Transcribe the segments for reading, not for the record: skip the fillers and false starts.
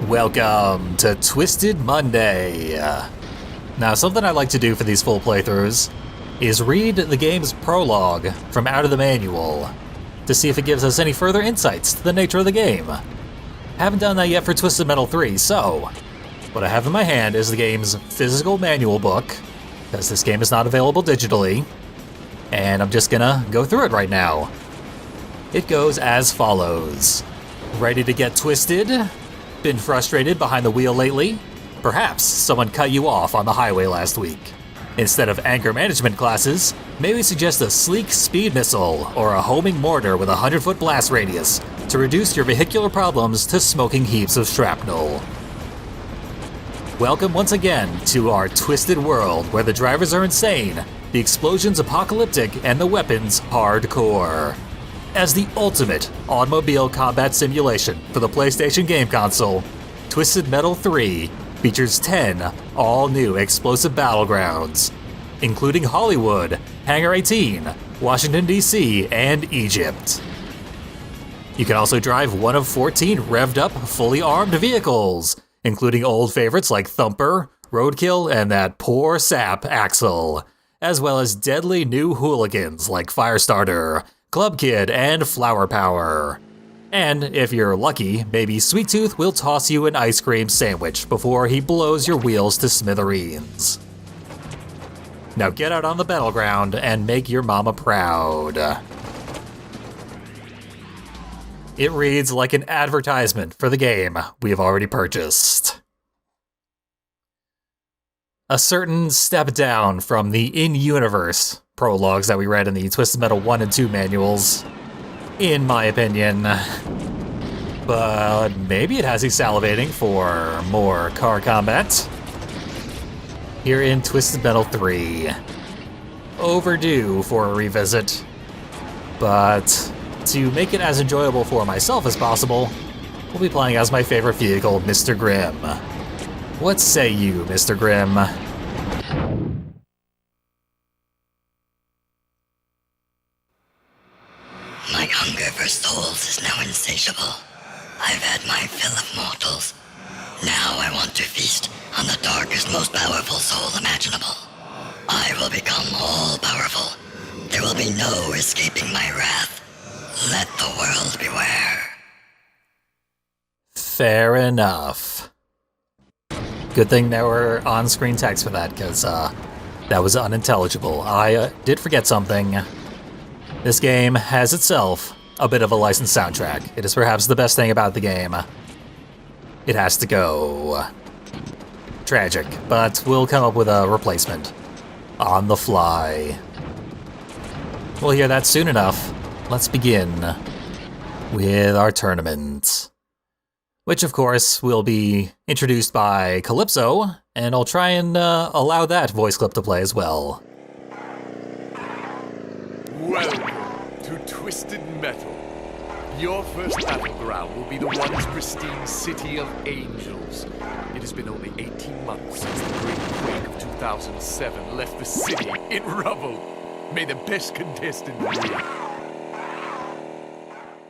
Welcome to Twisted Monday. Now, something I like to do for these full playthroughs is read the game's prologue from out of the manual to see if it gives us any further insights to the nature of the game. Haven't done that yet for Twisted Metal 3, so what I have in my hand is the game's physical manual book, because this game is not available digitally, and I'm just gonna go through it right now. It goes as follows. Ready to get twisted? Been frustrated behind the wheel lately? Perhaps someone cut you off on the highway last week. Instead of anger management classes, may we suggest a sleek speed missile or a homing mortar with a 100-foot blast radius to reduce your vehicular problems to smoking heaps of shrapnel. Welcome once again to our twisted world where the drivers are insane, the explosions apocalyptic, and the weapons hardcore. As the ultimate automobile combat simulation for the PlayStation game console, Twisted Metal 3 features 10 all-new explosive battlegrounds, including Hollywood, Hangar 18, Washington, D.C., and Egypt. You can also drive one of 14 revved-up, fully armed vehicles, including old favorites like Thumper, Roadkill, and that poor sap Axel, as well as deadly new hooligans like Firestarter, Club Kid, and Flower Power. And if you're lucky, maybe Sweet Tooth will toss you an ice cream sandwich before he blows your wheels to smithereens. Now get out on the battleground and make your mama proud. It reads like an advertisement for the game we have already purchased. A certain step down from the in-universe prologues that we read in the Twisted Metal 1 and 2 manuals, in my opinion. But maybe it has you salivating for more car combat. Here in Twisted Metal 3. Overdue for a revisit. But to make it as enjoyable for myself as possible, we'll be playing as my favorite vehicle, Mr. Grimm. What say you, Mr. Grimm? My hunger for souls is now insatiable. I've had my fill of mortals. Now I want to feast on the darkest, most powerful soul imaginable. I will become all-powerful. There will be no escaping my wrath. Let the world beware. Fair enough. Good thing there were on-screen text for that, because that was unintelligible. I did forget something. This game has itself a bit of a licensed soundtrack. It is perhaps the best thing about the game. It has to go. Tragic, but we'll come up with a replacement. On the fly. We'll hear that soon enough. Let's begin with our tournament. Which, of course, will be introduced by Calypso, and I'll try and allow that voice clip to play as well. Welcome to Twisted Metal. Your first battleground will be the once pristine City of Angels. It has been only 18 months since the great quake of 2007 left the city in rubble. May the best contestant win.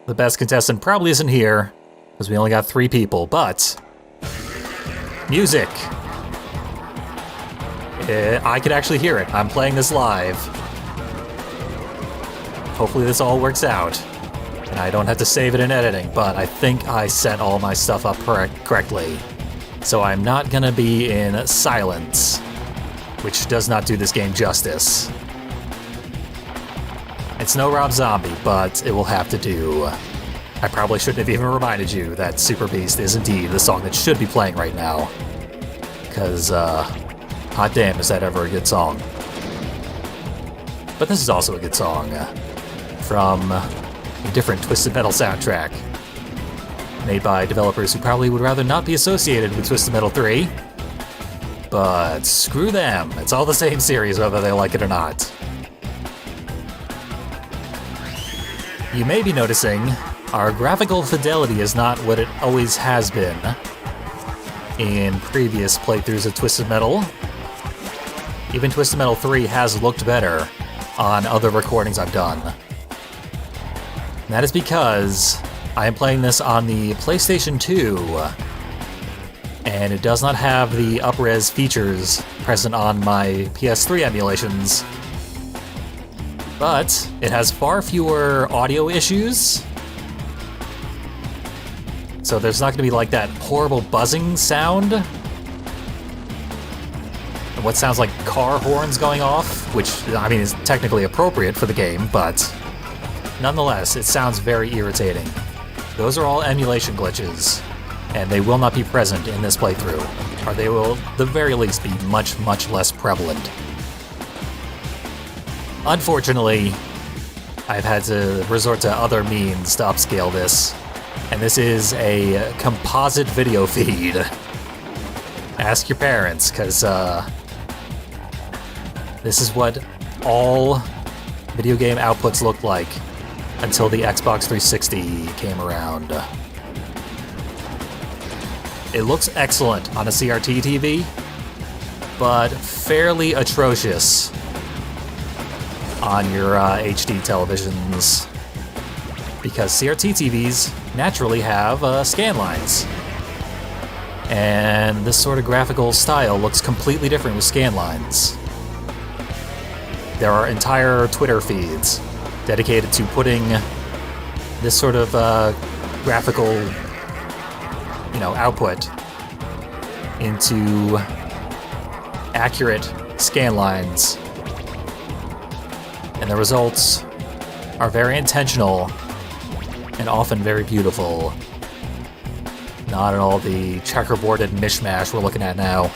The best contestant probably isn't here, because we only got 3 people, but music. I can actually hear it. I'm playing this live. Hopefully this all works out, and I don't have to save it in editing, but I think I set all my stuff up correctly. So I'm not gonna be in silence, which does not do this game justice. It's no Rob Zombie, but it will have to do. I probably shouldn't have even reminded you that Super Beast is indeed the song that should be playing right now. Because, hot damn, is that ever a good song. But this is also a good song. From a different Twisted Metal soundtrack. Made by developers who probably would rather not be associated with Twisted Metal 3. But screw them. It's all the same series whether they like it or not. You may be noticing our graphical fidelity is not what it always has been in previous playthroughs of Twisted Metal. Even Twisted Metal 3 has looked better on other recordings I've done. And that is because I am playing this on the PlayStation 2, and it does not have the up-res features present on my PS3 emulations, but it has far fewer audio issues, so there's not going to be like that horrible buzzing sound and what sounds like car horns going off, which, I mean, is technically appropriate for the game, but nonetheless, it sounds very irritating. Those are all emulation glitches, and they will not be present in this playthrough, or they will, at the very least, be much, much less prevalent. Unfortunately, I've had to resort to other means to upscale this, and this is a composite video feed. Ask your parents, because this is what all video game outputs looked like until the Xbox 360 came around. It looks excellent on a CRT TV, but fairly atrocious on your HD televisions, because CRT TVs naturally have scan lines, and this sort of graphical style looks completely different with scan lines. There are entire Twitter feeds dedicated to putting this sort of graphical, output into accurate scan lines. And the results are very intentional and often very beautiful. Not at all the checkerboarded mishmash we're looking at now.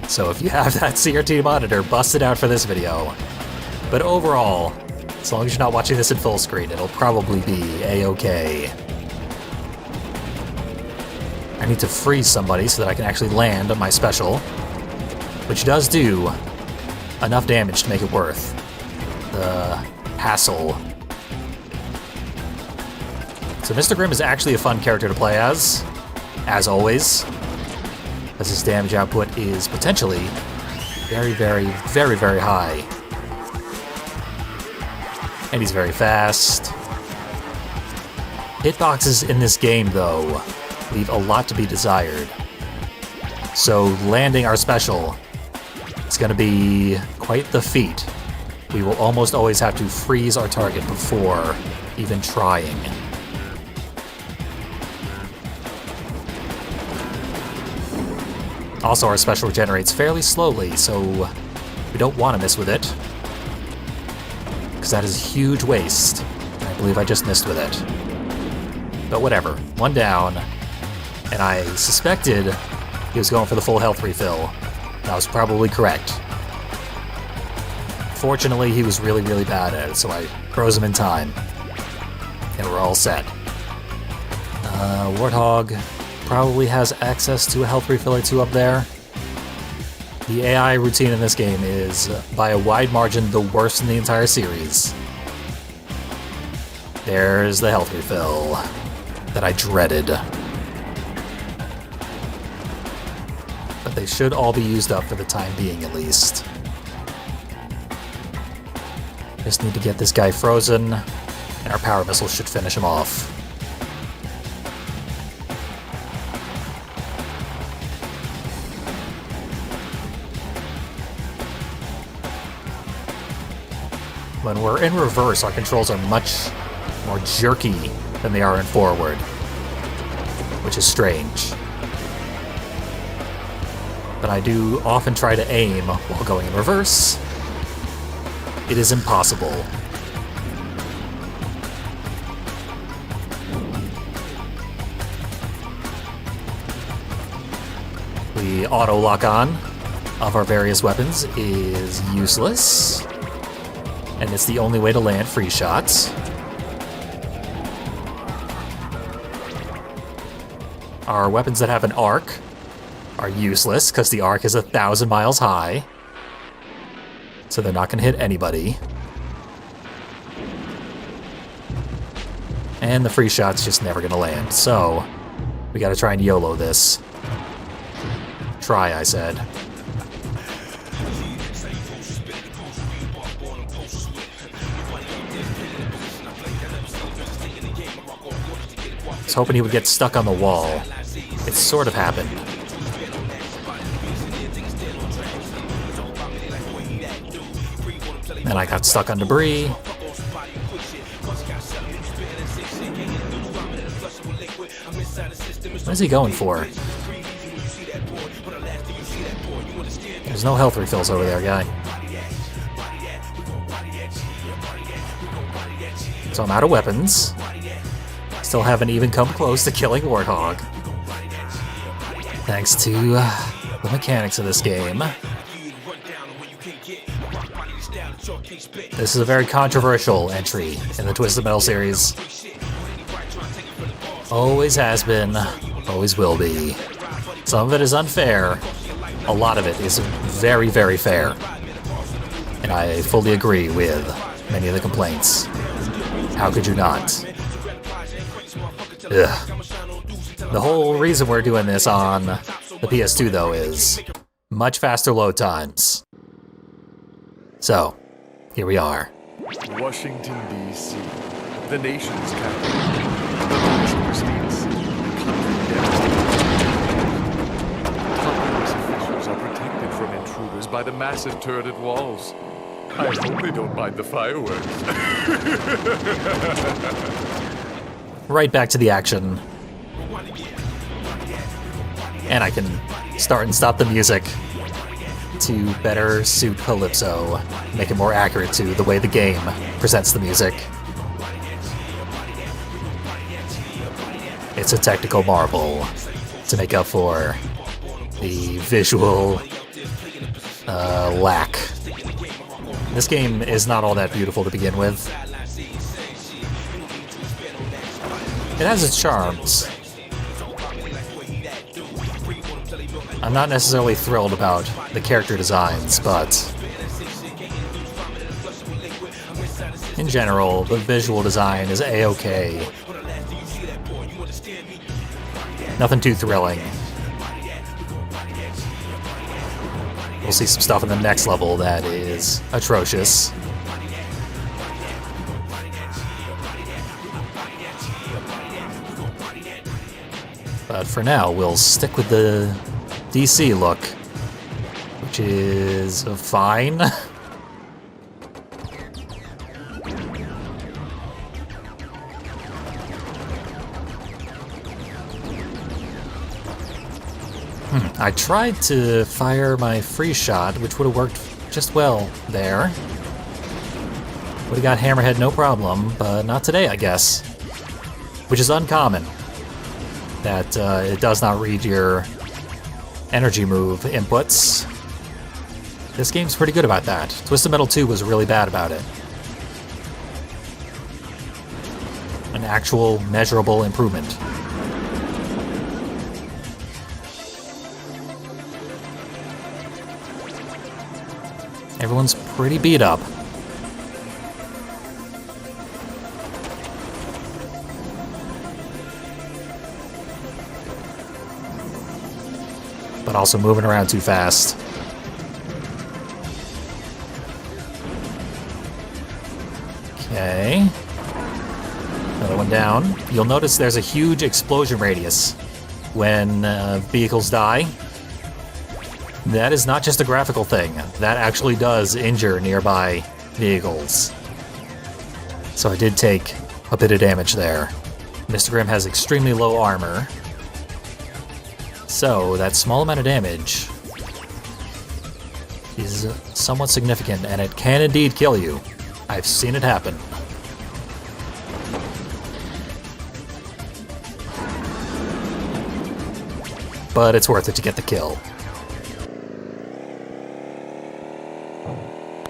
So if you have that CRT monitor, bust it out for this video. But overall, as long as you're not watching this in full screen, it'll probably be A-okay. I need to freeze somebody so that I can actually land on my special, which does do enough damage to make it worth the hassle. So Mr. Grimm is actually a fun character to play as always, as his damage output is potentially very, very, very, very high. And he's very fast. Hitboxes in this game, though, leave a lot to be desired. So landing our special is going to be quite the feat. We will almost always have to freeze our target before even trying. Also, our special regenerates fairly slowly, so we don't want to miss with it, because that is a huge waste. I believe I just missed with it. But whatever, one down, and I suspected he was going for the full health refill. I was probably correct. Fortunately, he was really, really bad at it, so I froze him in time, and we're all set. Warthog probably has access to a health refill or two up there. The AI routine in this game is, by a wide margin, the worst in the entire series. There's the health refill that I dreaded. But they should all be used up for the time being, at least. Just need to get this guy frozen, and our power missile should finish him off. When we're in reverse, our controls are much more jerky than they are in forward, which is strange. But I do often try to aim while going in reverse. It is impossible. The auto lock-on of our various weapons is useless, and it's the only way to land free shots. Our weapons that have an arc are useless, because the arc is 1,000 miles high, so they're not going to hit anybody. And the free shot's just never going to land, so we got to try and YOLO this. Try, I said. was hoping he would get stuck on the wall. It sort of happened. And I got stuck on debris. What is he going for? There's no health refills over there, guy. So I'm out of weapons. Still haven't even come close to killing Warthog. Thanks to the mechanics of this game. This is a very controversial entry in the Twisted Metal series. Always has been, always will be. Some of it is unfair. A lot of it is very, very fair. And I fully agree with many of the complaints. How could you not? Ugh. The whole reason we're doing this on the PS2, though, is much faster load times. So, here we are. Washington, D.C., the nation's capital, the last pristine city, country devastated. Top officials are protected from intruders by the massive turreted walls. I hope they don't mind the fireworks. Right back to the action. And I can start and stop the music to better suit Calypso, make it more accurate to the way the game presents the music. It's a technical marvel to make up for the visual lack. This game is not all that beautiful to begin with. It has its charms. I'm not necessarily thrilled about the character designs, but in general, the visual design is A-okay. Nothing too thrilling. We'll see some stuff in the next level that is atrocious. But for now, we'll stick with the DC look, which is fine. I tried to fire my free shot, which would have worked just well there. Would have got Hammerhead no problem, but not today, I guess. Which is uncommon, that it does not read your energy move inputs. This game's pretty good about that. Twisted Metal 2 was really bad about it. An actual measurable improvement. Everyone's pretty beat up. But also moving around too fast. Okay. Another one down. You'll notice there's a huge explosion radius when vehicles die. That is not just a graphical thing. That actually does injure nearby vehicles. So I did take a bit of damage there. Mr. Grimm has extremely low armor. So that small amount of damage is somewhat significant, and it can indeed kill you. I've seen it happen. But it's worth it to get the kill.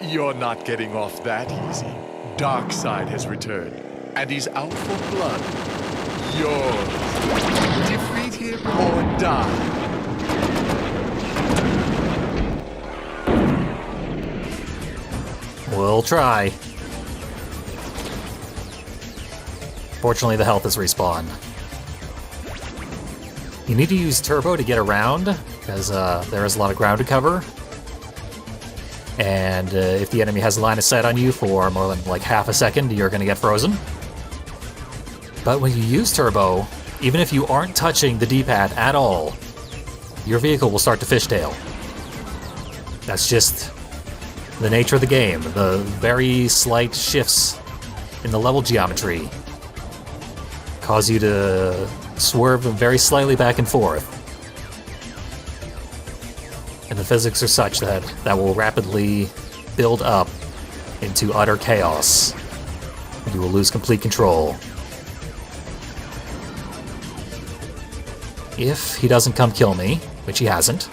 You're not getting off that easy. Darkseid has returned, and he's out for blood. Yours. Defeat him or die. We'll try. Fortunately, the health is respawn. You need to use turbo to get around, because there is a lot of ground to cover. And if the enemy has a line of sight on you for more than like half a second, you're going to get frozen. But when you use turbo, even if you aren't touching the D-pad at all, your vehicle will start to fishtail. That's just the nature of the game. The very slight shifts in the level geometry cause you to swerve very slightly back and forth. And the physics are such that will rapidly build up into utter chaos. You will lose complete control. If he doesn't come kill me, which he hasn't,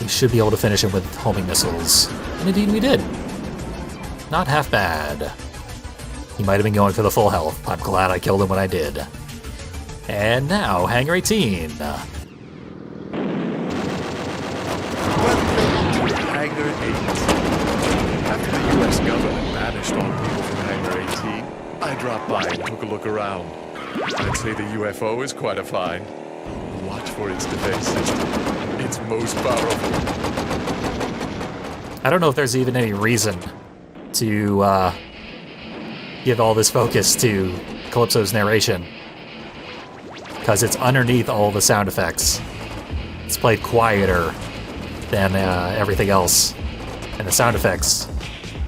we should be able to finish him with homing missiles. And indeed we did. Not half bad. He might have been going for the full health. I'm glad I killed him when I did. And now, Hangar 18. Welcome to Hangar 8. After the U.S. government banished all people from Hangar 18, I dropped by and took a look around. I'd say the UFO is quite a find. Watch for its defense system. It's most powerful. I don't know if there's even any reason to give all this focus to Calypso's narration, because it's underneath all the sound effects. It's played quieter than everything else. And the sound effects,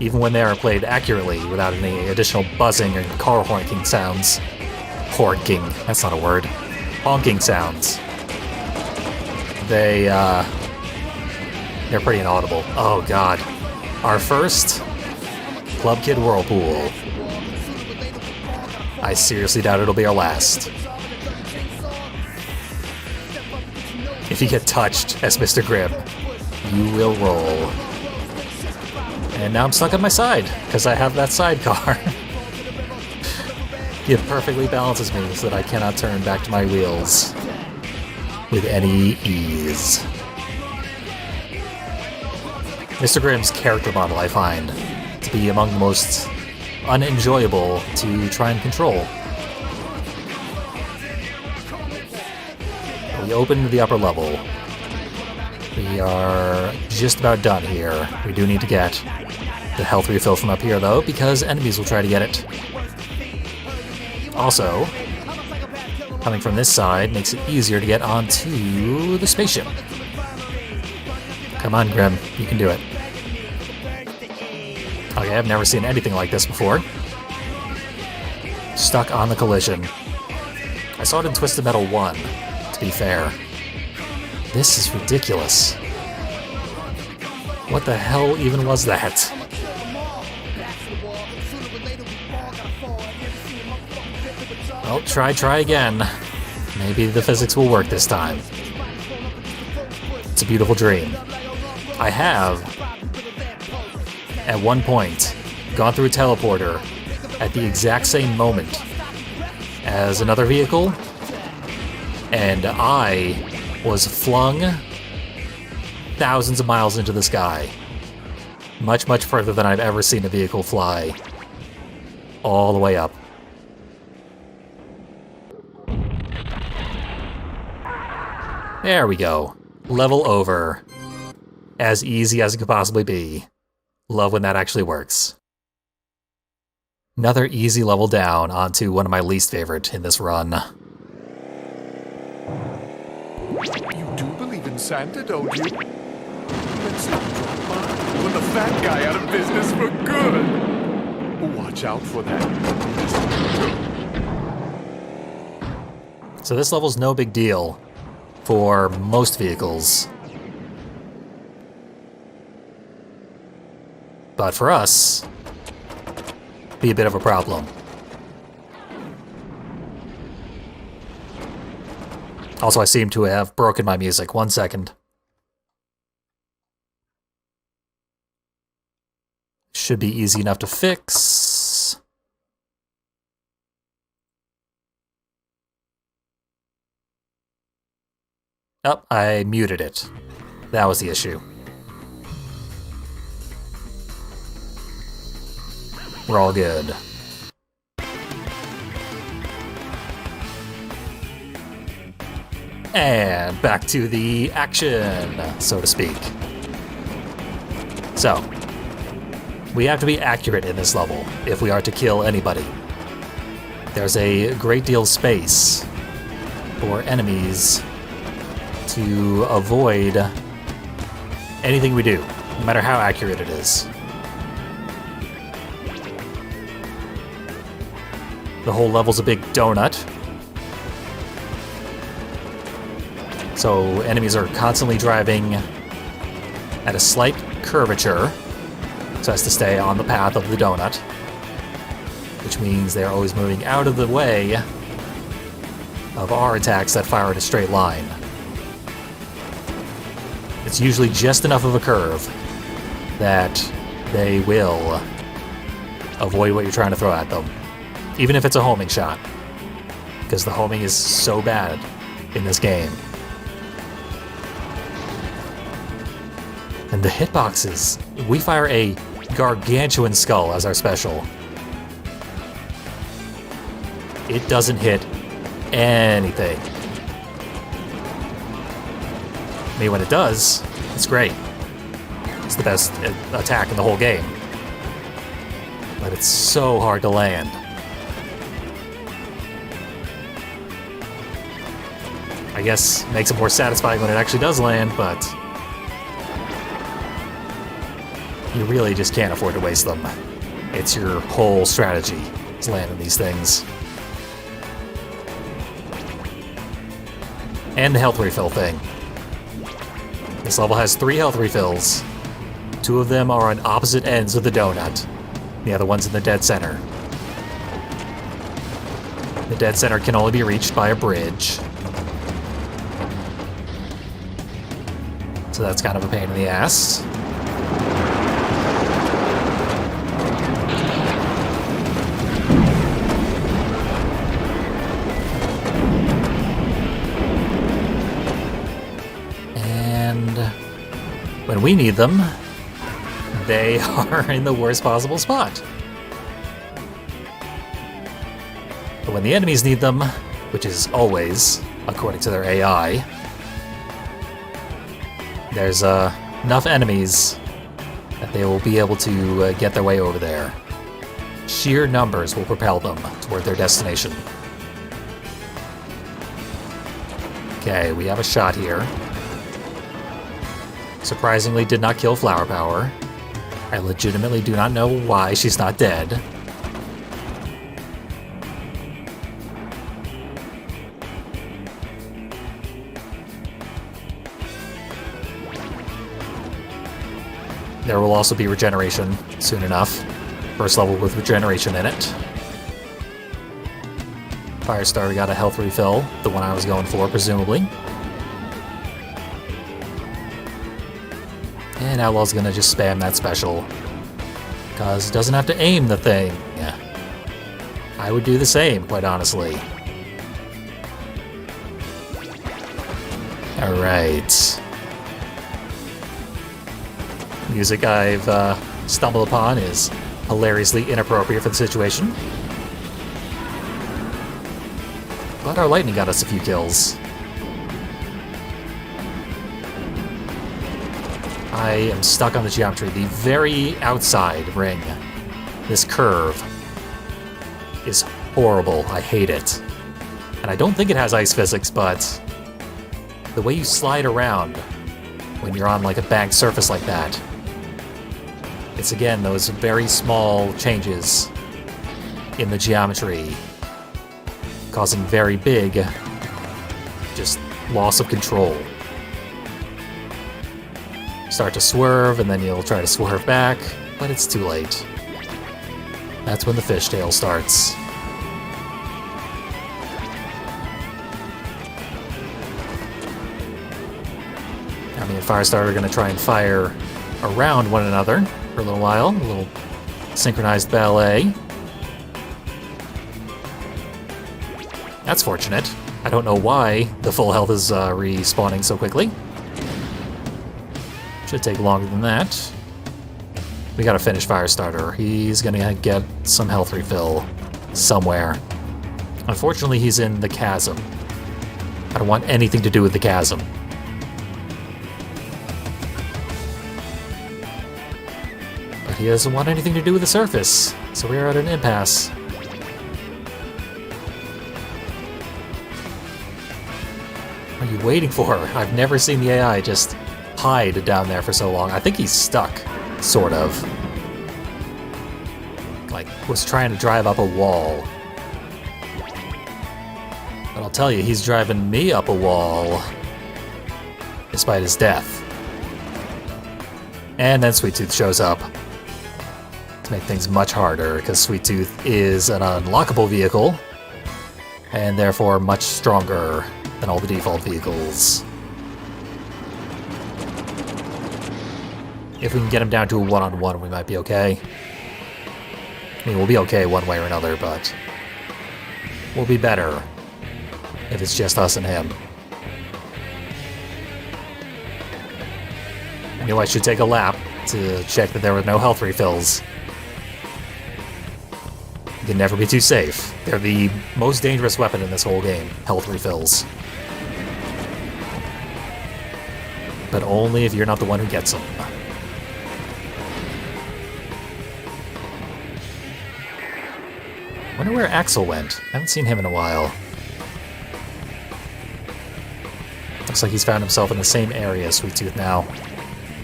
even when they are played accurately without any additional buzzing or car honking sounds. Honking, that's not a word. Honking sounds. They're pretty inaudible. Oh god. Our first Club Kid Whirlpool. I seriously doubt it'll be our last. If you get touched as Mr. Grimm, you will roll. And now I'm stuck on my side, because I have that sidecar. It perfectly balances me so that I cannot turn back to my wheels with any ease. Mr. Grimm's character model I find to be among the most unenjoyable to try and control. We open the upper level. We are just about done here. We do need to get the health refill from up here though, because enemies will try to get it. Also, coming from this side makes it easier to get onto the spaceship. Come on, Grimm, you can do it. Okay, I've never seen anything like this before. Stuck on the collision. I saw it in Twisted Metal 1, to be fair. This is ridiculous. What the hell even was that? Well, try again. Maybe the physics will work this time. It's a beautiful dream. I have, at one point, gone through a teleporter at the exact same moment as another vehicle, and I was flung thousands of miles into the sky. Much, much further than I've ever seen a vehicle fly. All the way up. There we go. Level over. As easy as it could possibly be. Love when that actually works. Another easy level down onto one of my least favorite in this run. You do believe in Santa, don't you? Let's not drop by. Put the fat guy out of business for good. Watch out for that. So this level's no big deal for most vehicles. But for us, be a bit of a problem. Also, I seem to have broken my music. 1 second. Should be easy enough to fix. Oh, I muted it. That was the issue. We're all good. And back to the action, so to speak. So, we have to be accurate in this level if we are to kill anybody. There's a great deal of space for enemies to avoid anything we do, no matter how accurate it is. The whole level's a big donut. So enemies are constantly driving at a slight curvature, so as to stay on the path of the donut, which means they're always moving out of the way of our attacks that fire in a straight line. It's usually just enough of a curve that they will avoid what you're trying to throw at them, even if it's a homing shot, because the homing is so bad in this game. And the hitboxes, we fire a gargantuan skull as our special. It doesn't hit anything. I mean, when it does, it's great. It's the best attack in the whole game. But it's so hard to land. I guess it makes it more satisfying when it actually does land, but you really just can't afford to waste them. It's your whole strategy is landing these things. And the health refill thing. This level has 3 health refills. 2 of them are on opposite ends of the donut. The other one's in the dead center. The dead center can only be reached by a bridge. So that's kind of a pain in the ass. When we need them, they are in the worst possible spot. But when the enemies need them, which is always, according to their AI, there's enough enemies that they will be able to get their way over there. Sheer numbers will propel them toward their destination. Okay, we have a shot here. Surprisingly did not kill Flower Power. I legitimately do not know why she's not dead. There will also be regeneration soon enough. First level with regeneration in it. Firestar got a health refill, the one I was going for, presumably. And Outlaw's gonna just spam that special, because it doesn't have to aim the thing. I would do the same, quite honestly. Alright. Music I've stumbled upon is hilariously inappropriate for the situation. But our lightning got us a few kills. I am stuck on the geometry. The very outside ring, this curve, is horrible. I hate it. And I don't think it has ice physics, but the way you slide around when you're on like a banked surface like that, it's again those very small changes in the geometry causing very big just loss of control. Start to swerve, and then you'll try to swerve back, but it's too late. That's when the fishtail starts. I mean, Firestar are going to try and fire around one another for a little while, a little synchronized ballet. That's fortunate. I don't know why the full health is respawning so quickly. Should take longer than that. We gotta finish Firestarter. He's gonna get some health refill somewhere. Unfortunately, he's in the chasm. I don't want anything to do with the chasm. But he doesn't want anything to do with the surface, so we're at an impasse. What are you waiting for? I've never seen the AI just hide down there for so long. I think he's stuck, sort of. Like, was trying to drive up a wall. But I'll tell you, he's driving me up a wall, despite his death. And then Sweet Tooth shows up to make things much harder, because Sweet Tooth is an unlockable vehicle, and therefore much stronger than all the default vehicles. If we can get him down to a one-on-one, we might be okay. I mean, we'll be okay one way or another, but we'll be better if it's just us and him. I knew I should take a lap to check that there were no health refills. You can never be too safe. They're the most dangerous weapon in this whole game, health refills. But only if you're not the one who gets them. Wonder where Axel went. I haven't seen him in a while. Looks like he's found himself in the same area as Sweet Tooth now.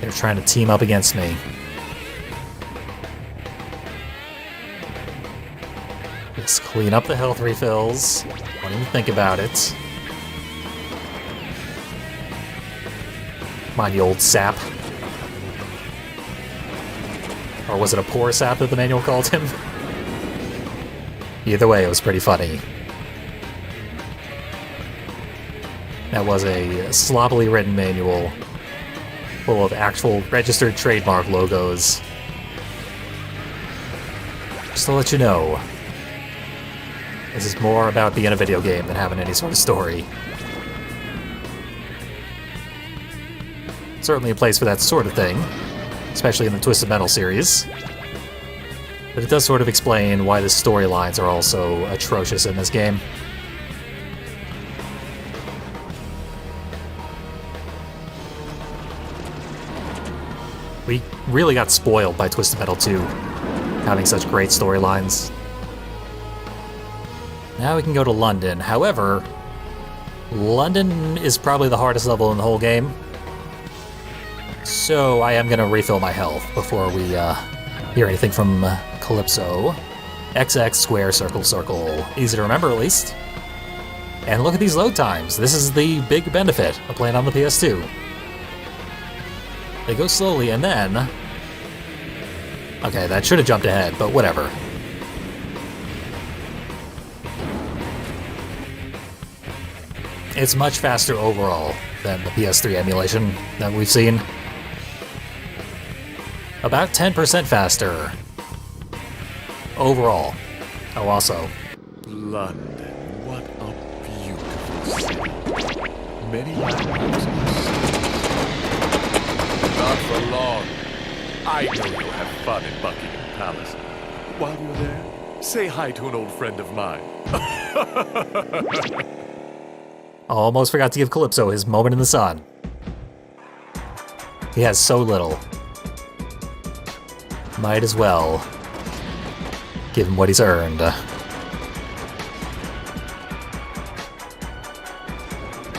They're trying to team up against me. Just clean up the health refills. Don't even think about it. Come on, you old sap. Or was it a poor sap that the manual called him? Either way, it was pretty funny. That was a sloppily written manual full of actual registered trademark logos. Just to let you know, this is more about being a video game than having any sort of story. Certainly a place for that sort of thing, especially in the Twisted Metal series. But it does sort of explain why the storylines are also atrocious in this game. We really got spoiled by Twisted Metal 2, having such great storylines. Now we can go to London. However, London is probably the hardest level in the whole game. So I am going to refill my health before we hear anything from Calypso. XX, square, circle, circle. Easy to remember, at least. And look at these load times. This is the big benefit of playing on the PS2. They go slowly, and then... Okay, that should have jumped ahead, but whatever. It's much faster overall than the PS3 emulation that we've seen. About 10% faster. Overall. Oh, also. London, what a beautiful city. Many landmarks. Not for long. I know you'll have fun in Buckingham Palace. While you're there, say hi to an old friend of mine. Almost forgot to give Calypso his moment in the sun. He has so little. Might as well give him what he's earned.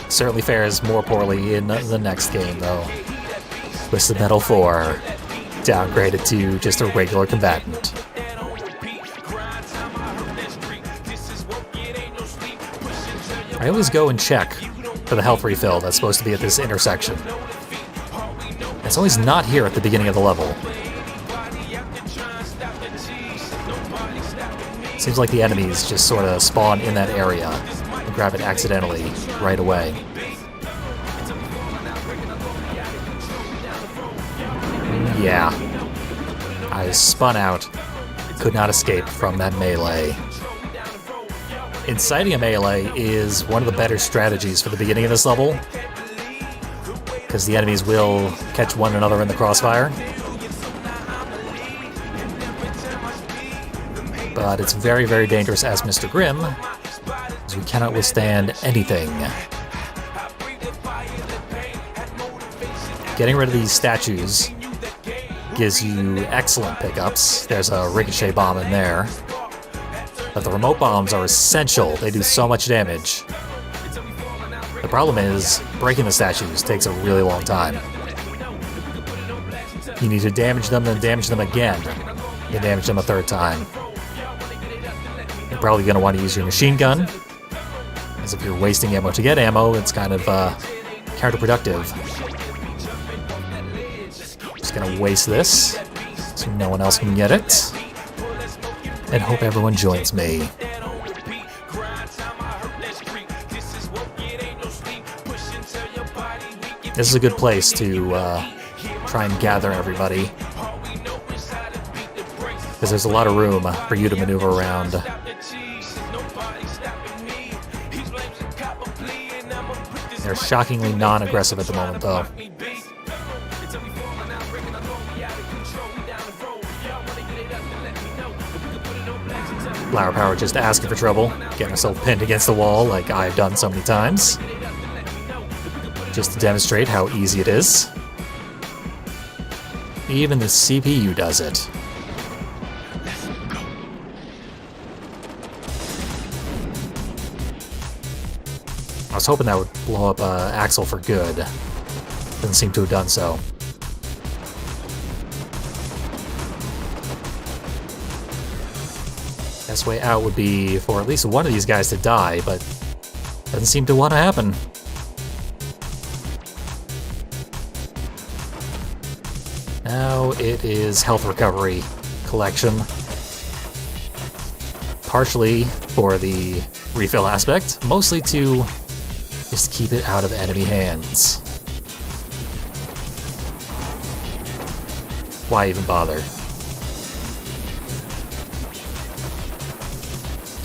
Certainly fares more poorly in the next game, though. Twisted Metal 4, downgraded to just a regular combatant. I always go and check for the health refill that's supposed to be at this intersection. It's always not here at the beginning of the level. Seems like the enemies just sort of spawn in that area and grab it accidentally right away. Yeah. I spun out. Could not escape from that melee. Inciting a melee is one of the better strategies for the beginning of this level, because the enemies will catch one another in the crossfire. But it's very, very dangerous as Mr. Grimm, as we cannot withstand anything. Getting rid of these statues gives you excellent pickups. There's a ricochet bomb in there. But the remote bombs are essential. They do so much damage. The problem is, breaking the statues takes a really long time. You need to damage them, then damage them again, and damage them a third time. You're probably going to want to use your machine gun, as if you're wasting ammo to get ammo, it's kind of counterproductive. Just going to waste this, so no one else can get it, and hope everyone joins me. This is a good place to try and gather everybody, because there's a lot of room for you to maneuver around. They're shockingly non-aggressive at the moment, though. Flower Power just asking for trouble, getting herself pinned against the wall like I've done so many times, just to demonstrate how easy it is. Even the CPU does it. I was hoping that would blow up Axel for good. Doesn't seem to have done so. Best way out would be for at least one of these guys to die, but doesn't seem to want to happen. Now it is health recovery collection. Partially for the refill aspect, mostly to just keep it out of enemy hands. Why even bother?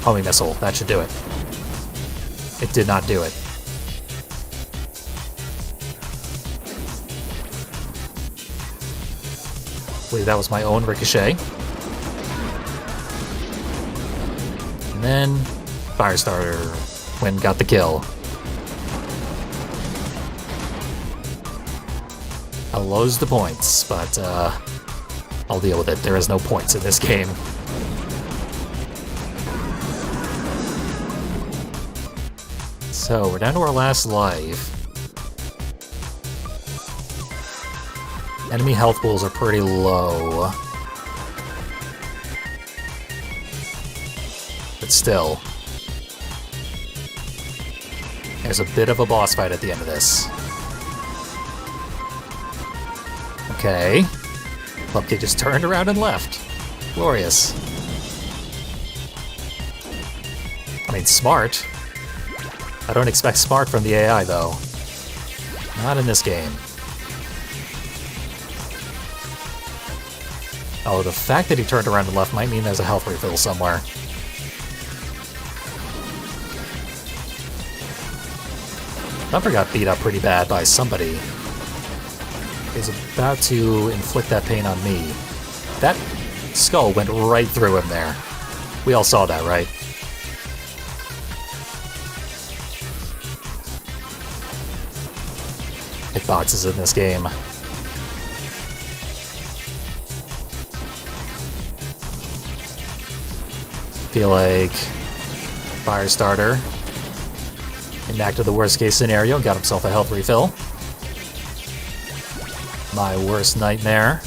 Homing missile, that should do it. It did not do it. I believe that was my own ricochet. And then Firestarter when got the kill. I'll lose the points, but I'll deal with it. There is no points in this game. So we're down to our last life. Enemy health pools are pretty low. But still. There's a bit of a boss fight at the end of this. Okay. Pumpkin just turned around and left. Glorious. I mean, smart. I don't expect smart from the AI, though. Not in this game. Oh, the fact that he turned around and left might mean there's a health refill somewhere. Thumper got beat up pretty bad by somebody. He's about to inflict that pain on me. That skull went right through him there. We all saw that, right? Hitboxes in this game. Feel like Firestarter enacted the worst case scenario, got himself a health refill. My worst nightmare.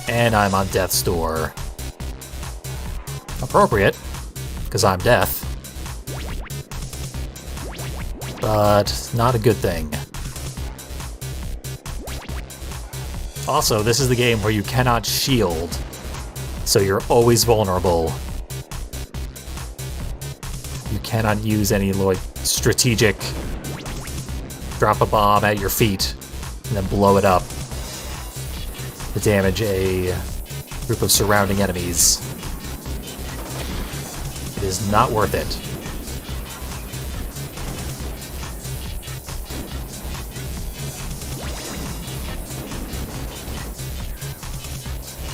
And I'm on death's door. Appropriate, because I'm death. But not a good thing. Also, this is the game where you cannot shield, so you're always vulnerable. You cannot use any, like, strategic drop a bomb at your feet and then blow it up to damage a group of surrounding enemies. It is not worth it.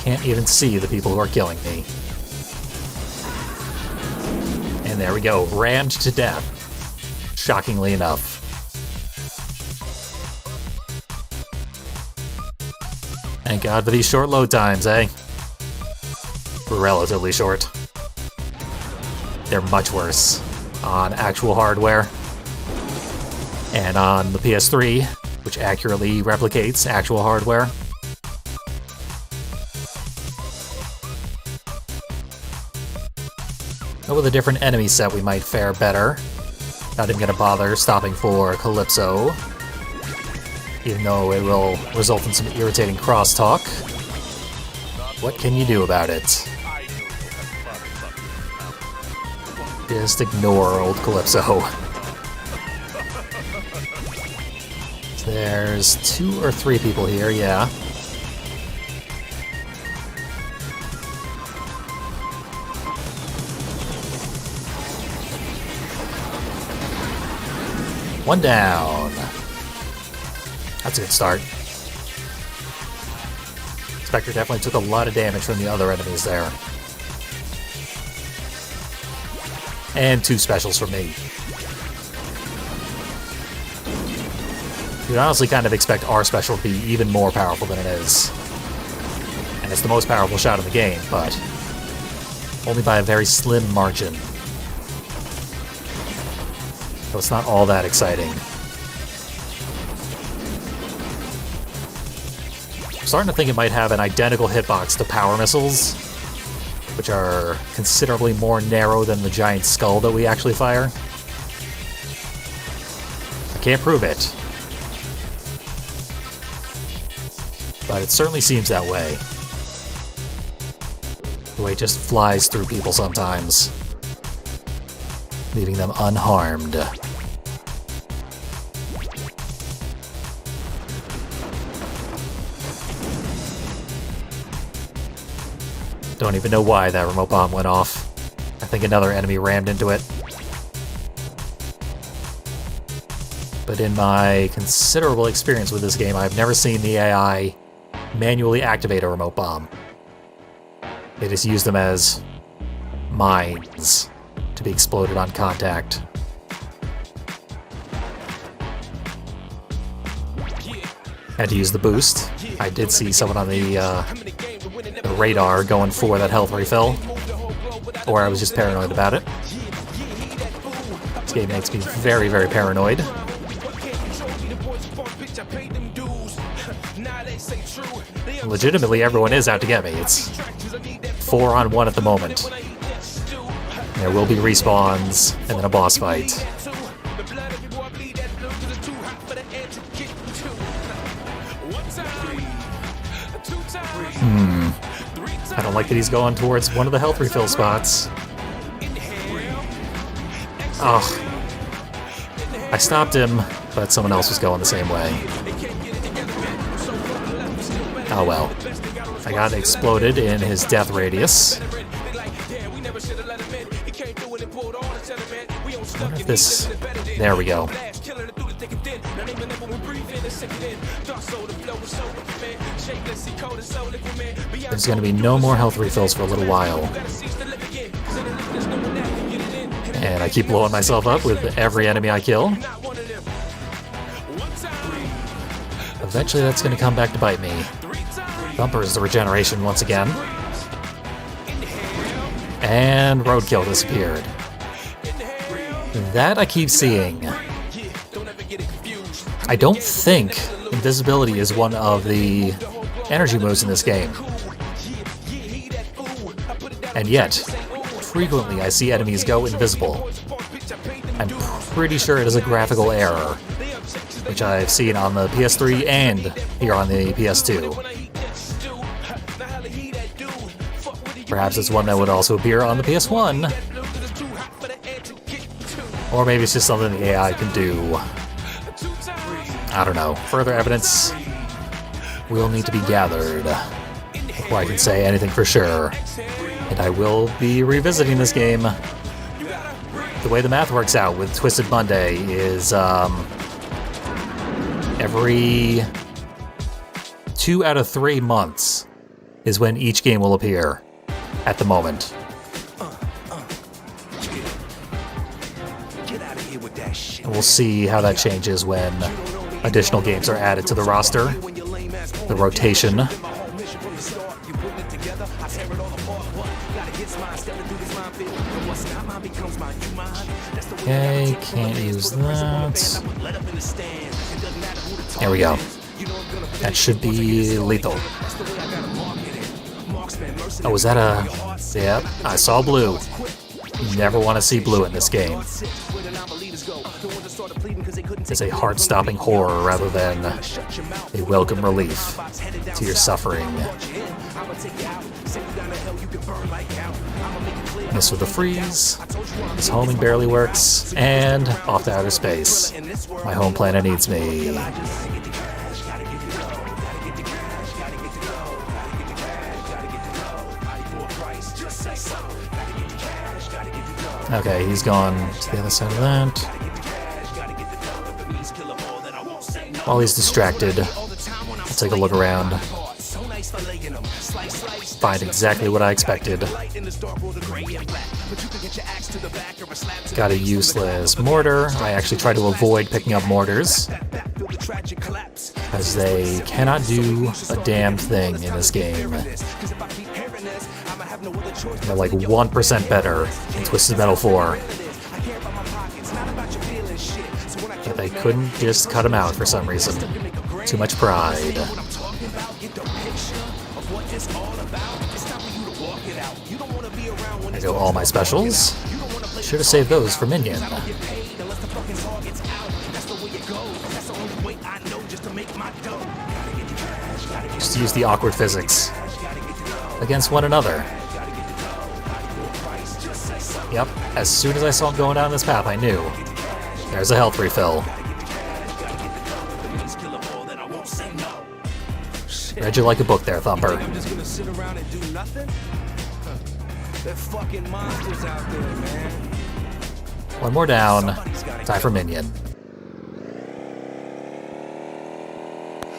Can't even see the people who are killing me. And there we go, rammed to death. Shockingly enough. Thank God for these short load times, eh? Relatively short. They're much worse on actual hardware. And on the PS3, which accurately replicates actual hardware. But with a different enemy set, we might fare better. Not even gonna bother stopping for Calypso, even though it will result in some irritating crosstalk. What can you do about it? Just ignore old Calypso. There's 2 or 3 people here, yeah. One down. That's a good start. Spectre definitely took a lot of damage from the other enemies there. And 2 specials from me. You'd honestly kind of expect our special to be even more powerful than it is. And it's the most powerful shot in the game, but only by a very slim margin. So it's not all that exciting. I'm starting to think it might have an identical hitbox to power missiles, which are considerably more narrow than the giant skull that we actually fire. I can't prove it, but it certainly seems that way. The way it just flies through people sometimes, leaving them unharmed. Don't even know why that remote bomb went off. I think another enemy rammed into it. But in my considerable experience with this game, I've never seen the AI manually activate a remote bomb. They just use them as mines to be exploded on contact. Had to use the boost. I did see someone on the radar going for that health refill, or I was just paranoid about it. This game makes me very, very paranoid. Legitimately, everyone is out to get me. It's 4-on-1 at the moment. There will be respawns, and then a boss fight. I don't like that he's going towards one of the health refill spots. Ugh. I stopped him, but someone else was going the same way. Oh well. I got exploded in his death radius. I wonder if this... There we go. There's going to be no more health refills for a little while. And I keep blowing myself up with every enemy I kill. Eventually that's going to come back to bite me. Bumper is the regeneration once again. And roadkill disappeared. That I keep seeing. I don't think invisibility is one of the energy moves in this game. And yet, frequently I see enemies go invisible. I'm pretty sure it is a graphical error, which I've seen on the PS3 and here on the PS2. Perhaps it's one that would also appear on the PS1. Or maybe it's just something the AI can do. I don't know. Further evidence will need to be gathered before I can say anything for sure. And I will be revisiting this game. The way the math works out with Twisted Monday is every 2 out of 3 months is when each game will appear at the moment. And we'll see how that changes when additional games are added to the roster. The rotation. Okay, can't use that. There we go. That should be lethal. Oh, was that a... Yep, I saw blue. You never want to see blue in this game. It's a heart-stopping horror rather than a welcome relief to your suffering. Missed with the freeze. This homing barely works. And off to outer space. My home planet needs me. Okay, he's gone to the other side of that. While he's distracted, I'll take a look around. Find exactly what I expected. Got a useless mortar. I actually try to avoid picking up mortars, as they cannot do a damn thing in this game. They're like 1% better in Twisted Metal 4. But they couldn't just cut him out for some reason. Too much pride. I go all my specials. Should have saved those for Minion. Just use the awkward physics against one another. Yep, as soon as I saw him going down this path, I knew. There's a health refill. Read you like a book there, Thumper. One more down. Time for Minion.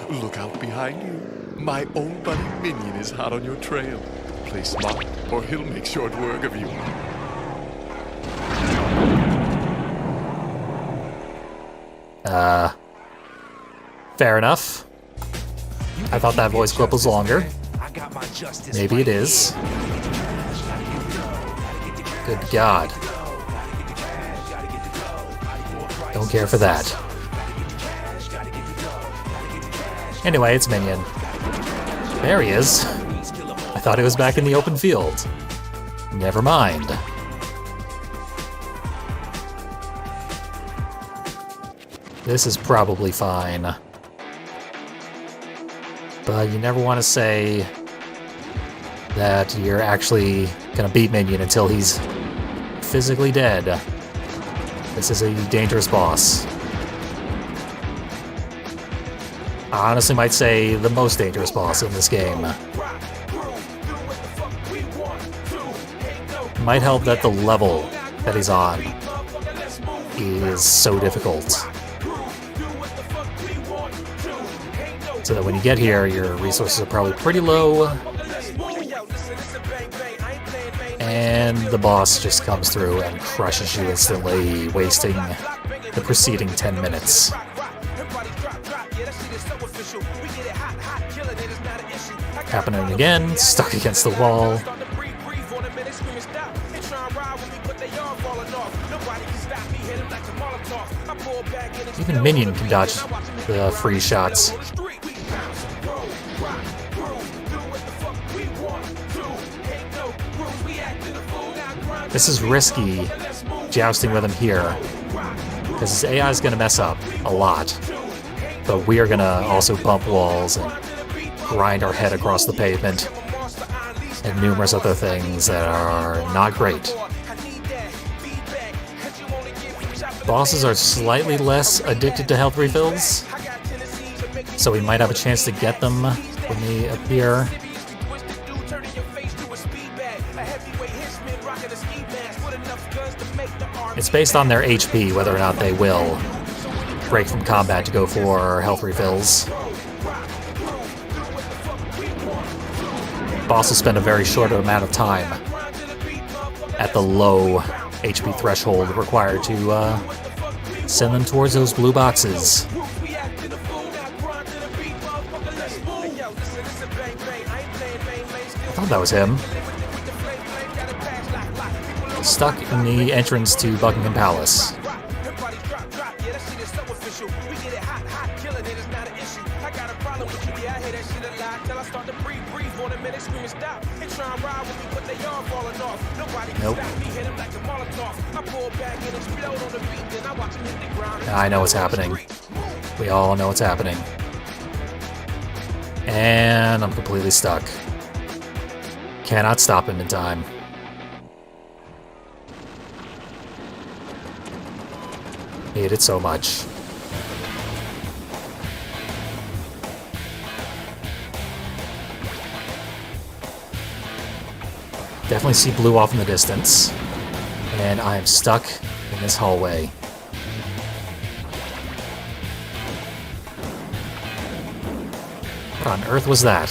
Look out behind you. My own buddy Minion is hot on your trail. Play smart, or he'll make short work of you. Fair enough. I thought that voice clip was longer. Maybe it is. Good God. Don't care for that. Anyway, it's Minion. There he is. I thought he was back in the open field. Never mind. This is probably fine. But you never want to say that you're actually gonna beat Minion until he's physically dead. This is a dangerous boss. I honestly might say the most dangerous boss in this game. Might help that the level that he's on is so difficult. So that when you get here, your resources are probably pretty low. And the boss just comes through and crushes you instantly, wasting the preceding 10 minutes. Happening again, stuck against the wall. Even Minion can dodge the free shots. This is risky, jousting with him here, because his AI is going to mess up a lot, but we are going to also bump walls and grind our head across the pavement, and numerous other things that are not great. Bosses are slightly less addicted to health refills, so we might have a chance to get them when they appear. It's based on their HP, whether or not they will break from combat to go for health refills. Bosses spend a very short amount of time at the low HP threshold required to send them towards those blue boxes. I thought that was him. stuck in the entrance to Buckingham Palace. Nope. I know what's happening. We all know what's happening. And I'm completely stuck. Cannot stop him in time. Hate it so much. Definitely see blue off in the distance. And I am stuck in this hallway. What on earth was that?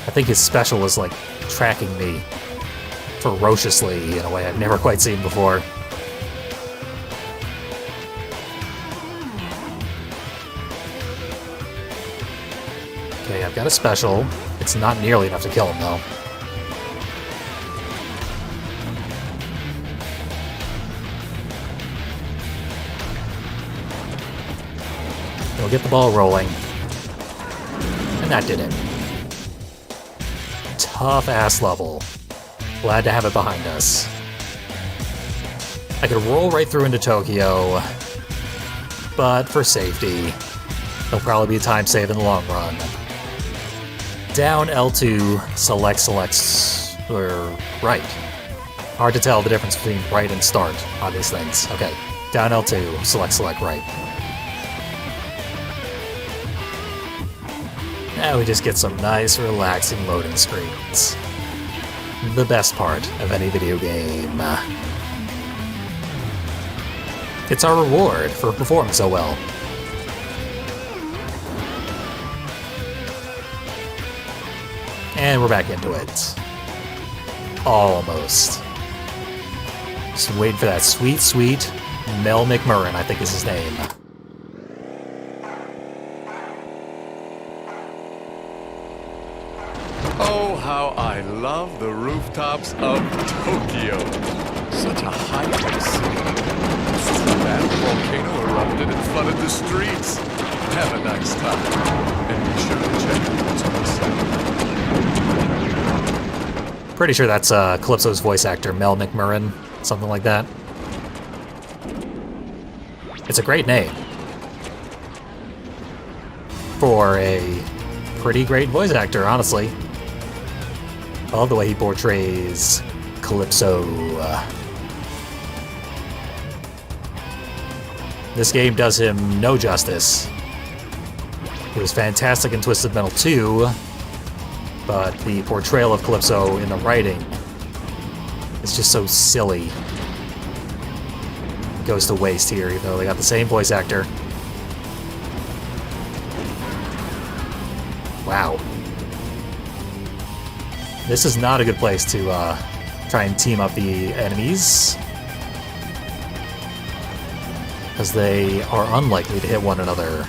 I think his special was like tracking me ferociously in a way I've never quite seen before. Okay, I've got a special. It's not nearly enough to kill him though. We'll get the ball rolling. And that did it. Tough ass level. Glad to have it behind us. I could roll right through into Tokyo, but for safety, there'll probably be a time save in the long run. Down L2, select, or right. Hard to tell the difference between right and start on these things. Okay, down L2, select, right. Now we just get some nice, relaxing loading screens. The best part of any video game. It's our reward for performing so well. And we're back into it. Almost. Just waiting for that sweet, sweet Mel McMurrin, I think is his name. Oh, how I love the rooftops of Tokyo. Such a high-tech city. That volcano erupted and flooded the streets. Have a nice time. And be sure to check what's on the side. Pretty sure that's Calypso's voice actor, Mel McMurrin, something like that. It's a great name for a pretty great voice actor, honestly. I love the way he portrays Calypso. This game does him no justice. He was fantastic in Twisted Metal 2, but the portrayal of Calypso in the writing is just so silly. It goes to waste here, even though they got the same voice actor. Wow. This is not a good place to try and team up the enemies, because they are unlikely to hit one another.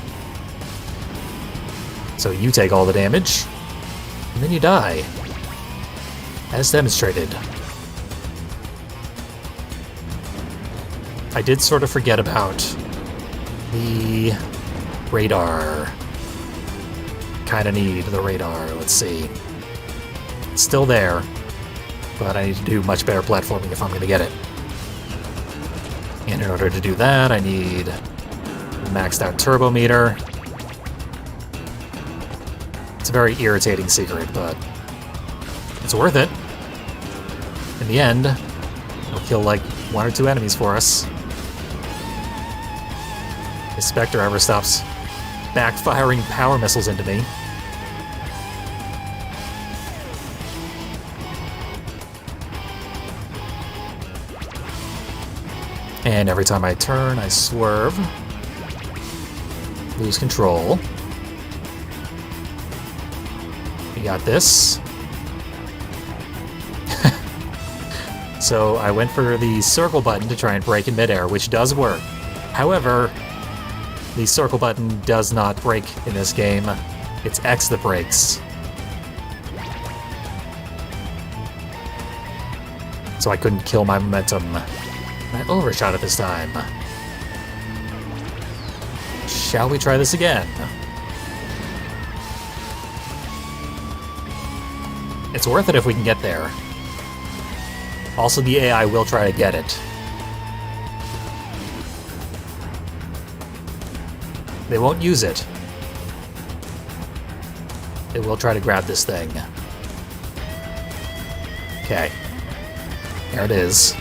So you take all the damage, and then you die, as demonstrated. I did sort of forget about the radar. Kinda need the radar, let's see. It's still there, but I need to do much better platforming if I'm gonna get it. And in order to do that, I need maxed out turbo meter. It's a very irritating secret, but it's worth it. In the end, it'll kill like 1 or 2 enemies for us. If Spectre ever stops backfiring power missiles into me. And every time I turn, I swerve. Lose control. We got this. So I went for the circle button to try and break in midair, which does work. However, the circle button does not break in this game. It's X that breaks. so I couldn't kill my momentum. I overshot it this time. Shall we try this again? It's worth it if we can get there. Also, the AI will try to get it. They won't use it. They will try to grab this thing. Okay. There it is.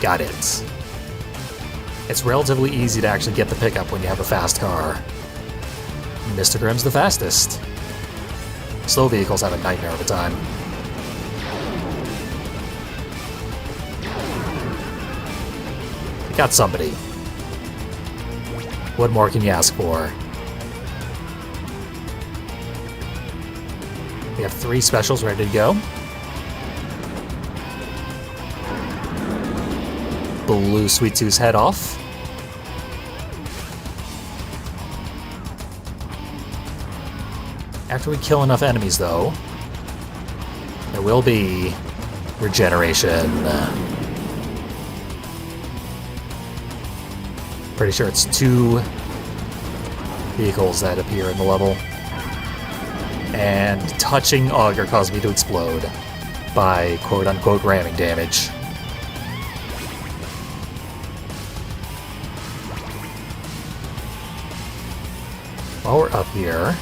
Got it. It's relatively easy to actually get the pickup when you have a fast car. Mr. Grimm's the fastest. Slow vehicles have a nightmare of a time. Got somebody. What more can you ask for? We have 3 specials ready to go. Blew Sweet Tooth's head off. After we kill enough enemies, though, there will be regeneration. Pretty sure it's 2 vehicles that appear in the level. And touching Augur caused me to explode by quote-unquote ramming damage. While we're up here,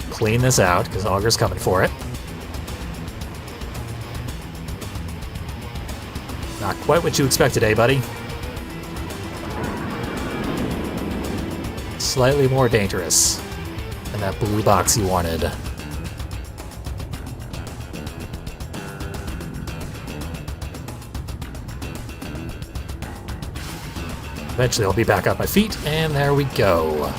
clean this out, because Augur's coming for it. Not quite what you expected, eh, buddy? Slightly more dangerous than that blue box you wanted. Eventually I'll be back on my feet, and there we go.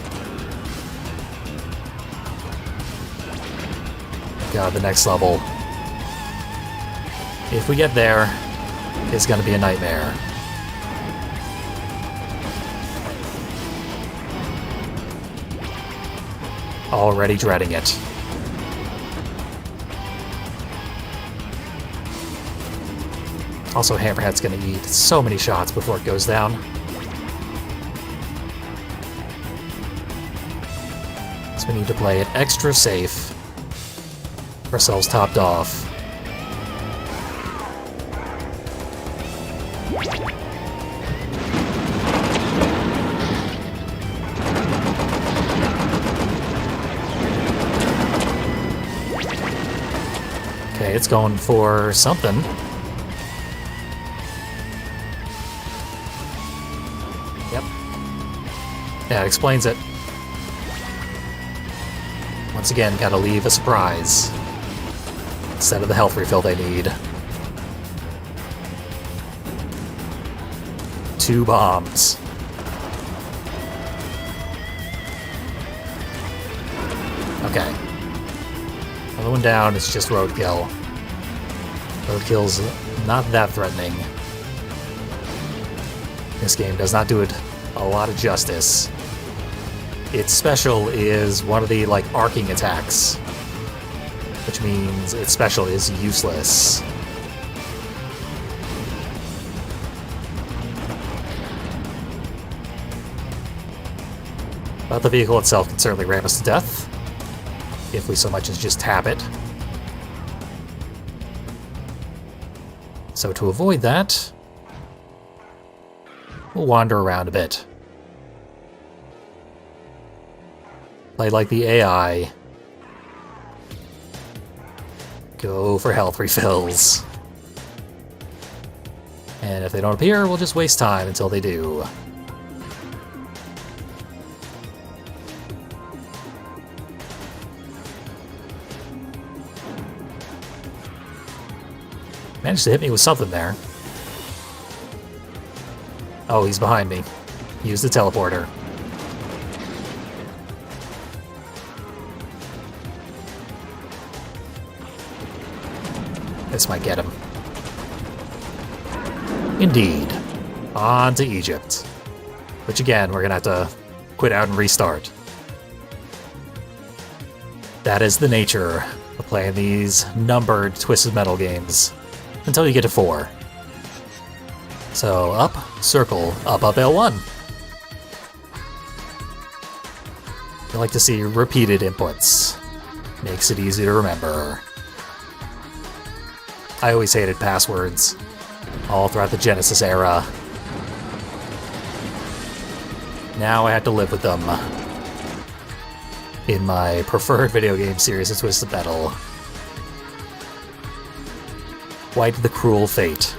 God, the next level. If we get there, it's gonna be a nightmare. Already dreading it. Also, Hammerhead's gonna eat so many shots before it goes down. So we need to play it extra safe. Ourselves topped off. Okay, it's going for something. Yep. Yeah, it explains it. Once again, gotta leave a surprise instead of the health refill they need. 2 bombs. Okay. Another one down, it's just roadkill. Roadkill's not that threatening. This game does not do it a lot of justice. Its special is one of the, arcing attacks, which means its special is useless. But the vehicle itself can certainly ram us to death, if we so much as just tap it. So to avoid that, we'll wander around a bit. Play like the AI. Go for health refills. And if they don't appear, we'll just waste time until they do. Managed to hit me with something there. Oh, he's behind me. Use the teleporter. This might get him. Indeed. On to Egypt. Which again, we're gonna have to quit out and restart. That is the nature of playing these numbered Twisted Metal games. Until you get to 4. So up, circle, up, L1. I like to see repeated inputs. Makes it easy to remember. I always hated passwords, all throughout the Genesis era. Now I have to live with them. In my preferred video game series of Twisted Metal. Quite the cruel fate.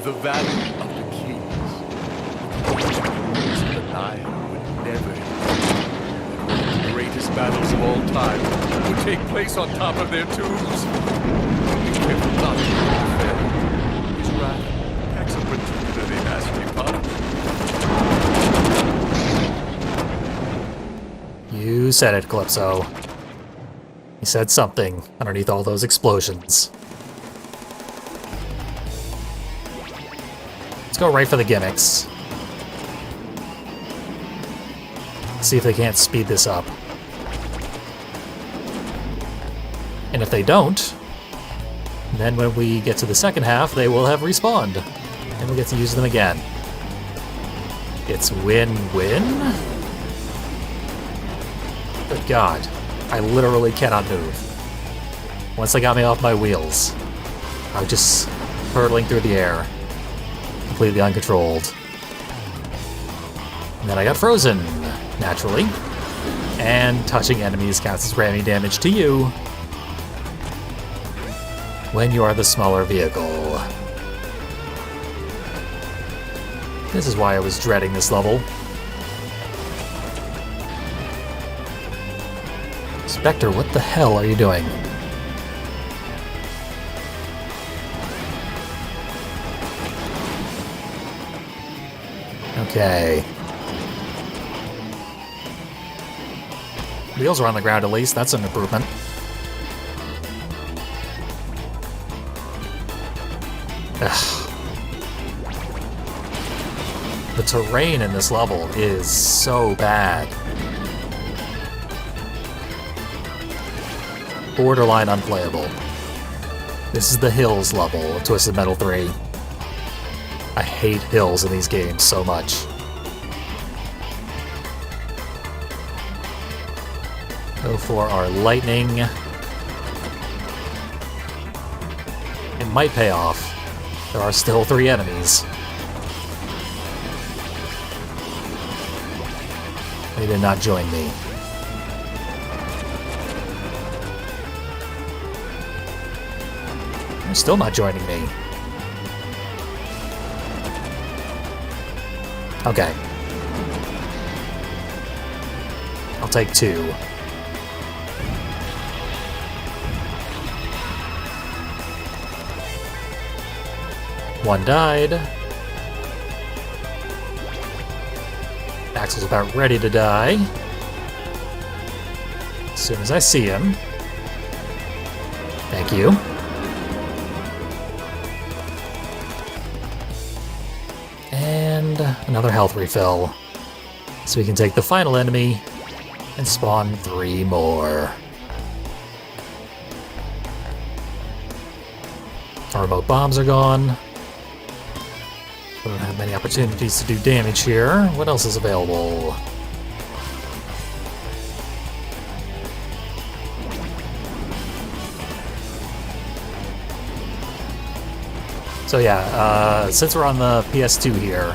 The Valley of the Kings. The Nile would never end. One of the greatest battles of all time would take place on top of their tombs. Be careful not to fail. His wrath packs a particularly nasty punch. You said it, Calypso. You said something underneath all those explosions. Let's go right for the gimmicks. See if they can't speed this up. And if they don't, then when we get to the second half, they will have respawned. And we get to use them again. It's win-win? Good God, I literally cannot move. Once they got me off my wheels, I was just hurtling through the air, completely uncontrolled. And then I got frozen, naturally. And touching enemies counts as ramming damage to you when you are the smaller vehicle. This is why I was dreading this level. Spectre, what the hell are you doing? Okay. Wheels are on the ground at least, that's an improvement. Ugh. The terrain in this level is so bad. Borderline unplayable. This is the hills level of Twisted Metal 3. I hate hills in these games so much. Go for our lightning. It might pay off. There are still 3 enemies. They did not join me. They're still not joining me. Okay. I'll take 2. One died. Axel's about ready to die. As soon as I see him. Thank you. And another health refill. So we can take the final enemy and spawn 3 more. Our remote bombs are gone. We don't have many opportunities to do damage here. What else is available? So yeah, since we're on the PS2 here,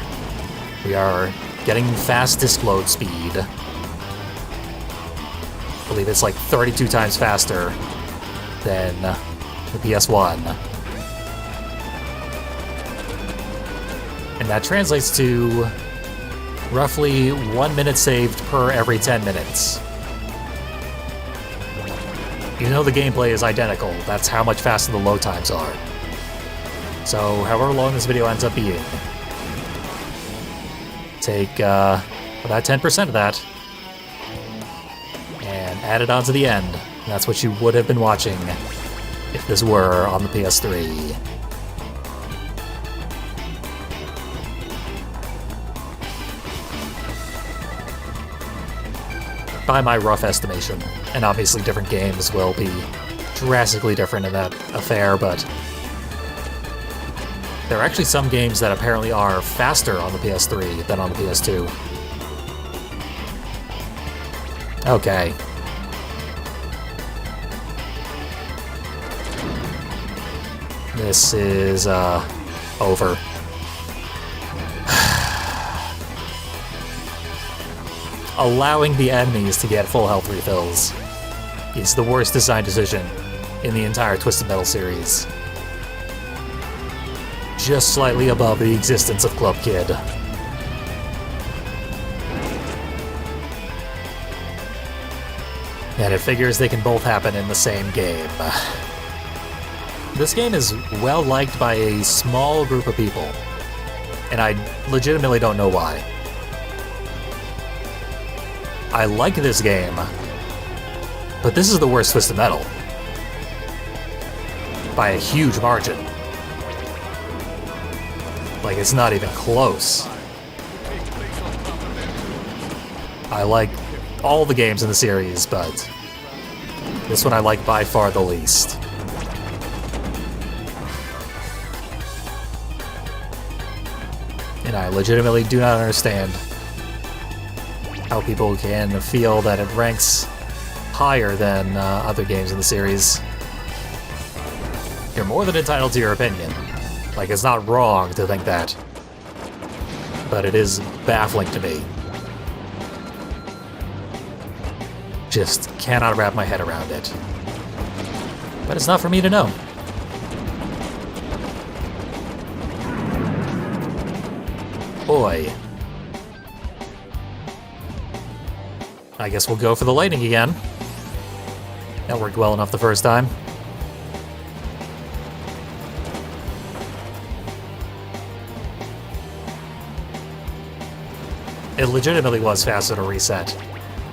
we are getting fastest load speed. I believe it's like 32 times faster than the PS1. And that translates to roughly 1 minute saved per every 10 minutes. Even though the gameplay is identical, that's how much faster the load times are. So, however long this video ends up being, take about 10% of that and add it on to the end. And that's what you would have been watching if this were on the PS3. by my rough estimation. And obviously different games will be drastically different in that affair, but there are actually some games that apparently are faster on the PS3 than on the PS2. Okay. This is, over. Allowing the enemies to get full health refills is the worst design decision in the entire Twisted Metal series. Just slightly above the existence of Club Kid. And it figures they can both happen in the same game. This game is well liked by a small group of people, and I legitimately don't know why. I like this game, but this is the worst Twisted Metal. By a huge margin. Like, it's not even close. I like all the games in the series, but this one I like by far the least. And I legitimately do not understand how people can feel that it ranks higher than other games in the series. You're more than entitled to your opinion. Like, it's not wrong to think that. But it is baffling to me. Just cannot wrap my head around it. But it's not for me to know. Boy. I guess we'll go for the lightning again. That worked well enough the first time. It legitimately was faster to reset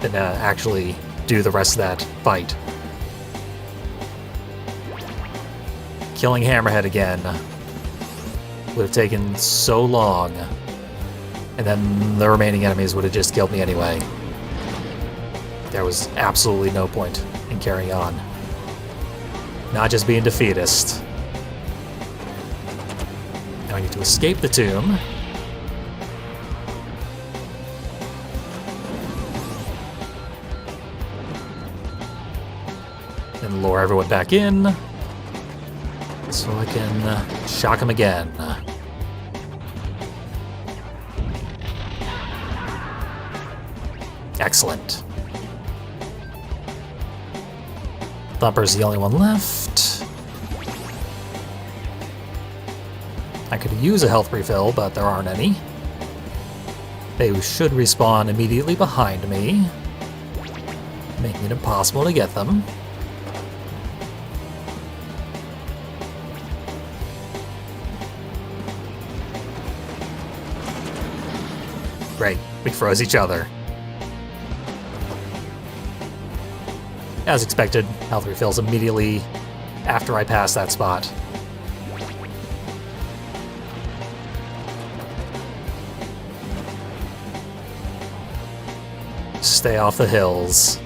than to actually do the rest of that fight. Killing Hammerhead again would have taken so long, and then the remaining enemies would have just killed me anyway. There was absolutely no point in carrying on. Not just being defeatist. Now I need to escape the tomb. And lure everyone back in, so I can shock him again. Excellent. Thumper's the only one left. I could use a health refill, but there aren't any. They should respawn immediately behind me, making it impossible to get them. Great, we froze each other. As expected, health refills immediately after I pass that spot. Stay off the hills.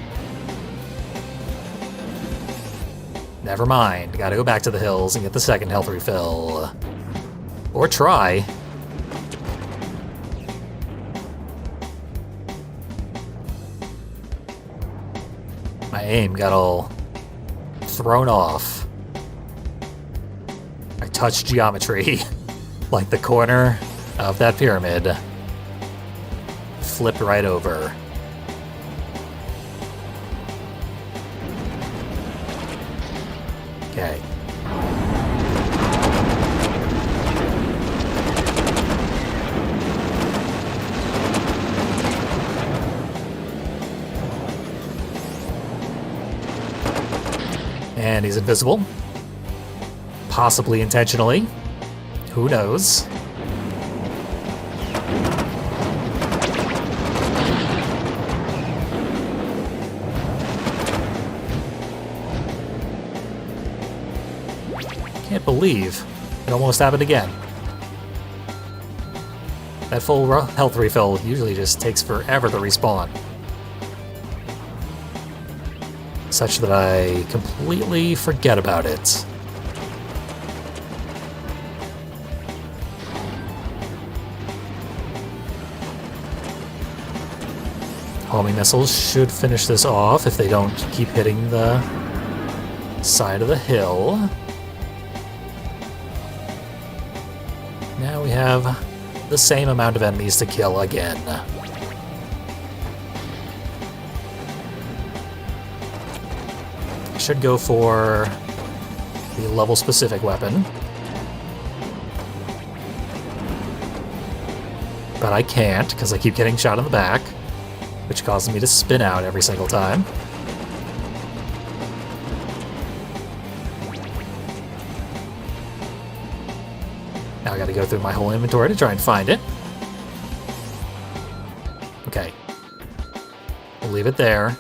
Never mind, gotta go back to the hills and get the second health refill. Or try. My aim got all thrown off. I touched geometry, like the corner of that pyramid. Flipped right over. Okay. And he's invisible. Possibly intentionally. Who knows? Can't believe it almost happened again. That full health refill usually just takes forever to respawn. such that I completely forget about it. Homing missiles should finish this off if they don't keep hitting the side of the hill. Now we have the same amount of enemies to kill again. I should go for the level-specific weapon. But I can't, because I keep getting shot in the back, which causes me to spin out every single time. Now I gotta go through my whole inventory to try and find it. Okay. We'll leave it there.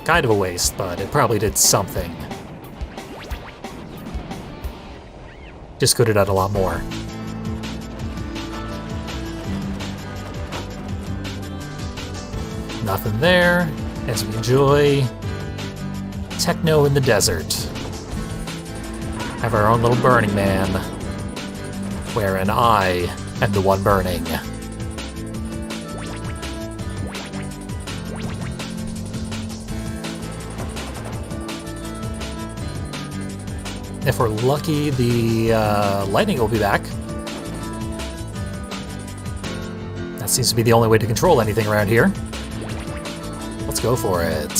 Kind of a waste, but it probably did something. Just could have done a lot more. Nothing there, as we enjoy techno in the desert. Have our own little Burning Man, wherein I am the one burning. If we're lucky, the lightning will be back. That seems to be the only way to control anything around here. Let's go for it.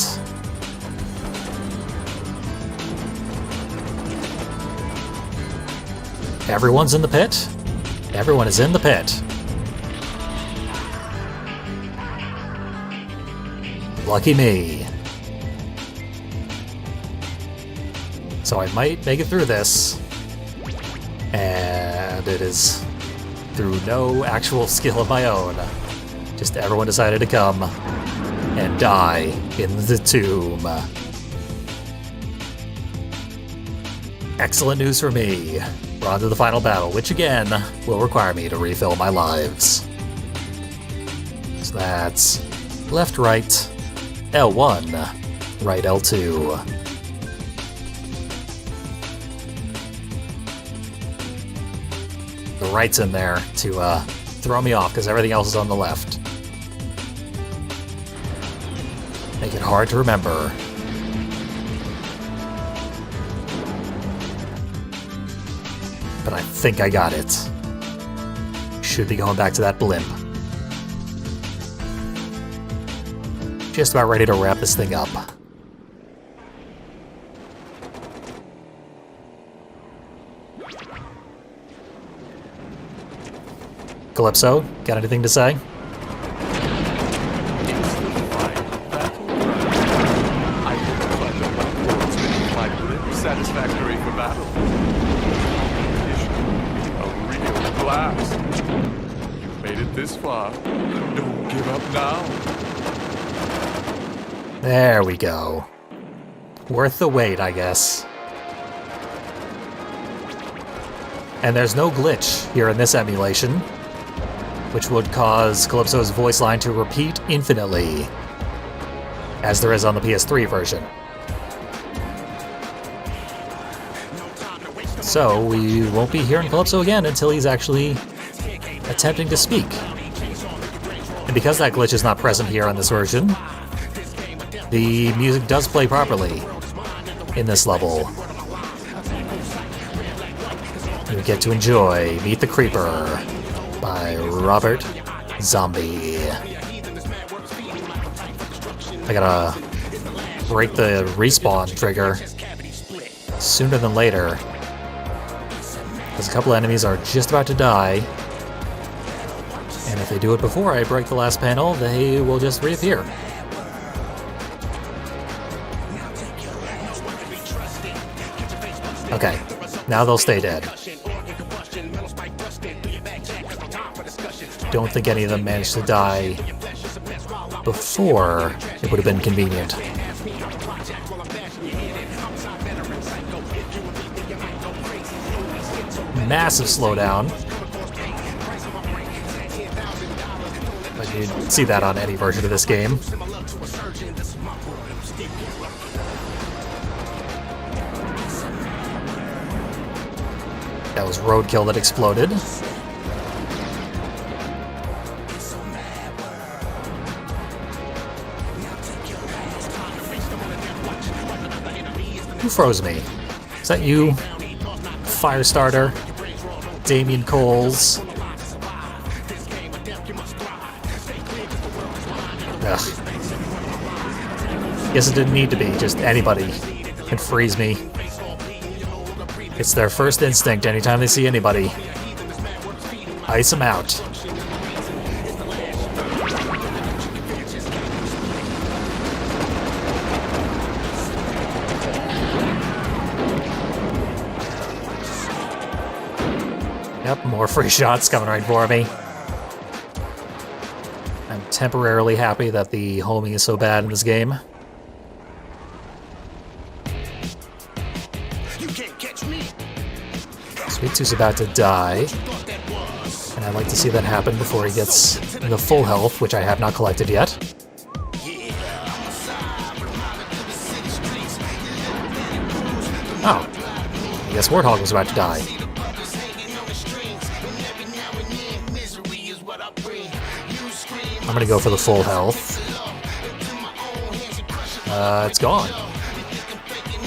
Everyone's in the pit? Everyone is in the pit. Lucky me. So I might make it through this. And it is through no actual skill of my own. Just everyone decided to come and die in the tomb. Excellent news for me. We're on to the final battle, which again will require me to refill my lives. So that's left, right, L1, right, L2. The right's in there to throw me off because everything else is on the left. Make it hard to remember. But I think I got it. Should be going back to that blimp. Just about ready to wrap this thing up. Calypso, got anything to say? Satisfactory for battle. A real blast. You've made it this far. Don't give up now. There we go. Worth the wait, I guess. And there's no glitch here in this emulation, which would cause Calypso's voice line to repeat infinitely, as there is on the PS3 version. So we won't be hearing Calypso again until he's actually attempting to speak. And because that glitch is not present here on this version, the music does play properly in this level. You get to enjoy Meet the Creeper by Robert Zombie. I gotta break the respawn trigger sooner than later, because a couple enemies are just about to die, and if they do it before I break the last panel, they will just reappear. Okay, now they'll stay dead. Don't think any of them managed to die before it would have been convenient. massive slowdown. But you'd see that on any version of this game. That was roadkill that exploded. Who froze me? Is that you? Firestarter? Damien Coles? Ugh. Guess it didn't need to be, just anybody can freeze me. It's their first instinct anytime they see anybody. Ice them out. Yep, more free shots coming right for me. I'm temporarily happy that the homing is so bad in this game. Sweet Tooth's about to die, and I'd like to see that happen before he gets the full health, which I have not collected yet. Oh, I guess Warthog was about to die. I'm gonna go for the full health. It's gone.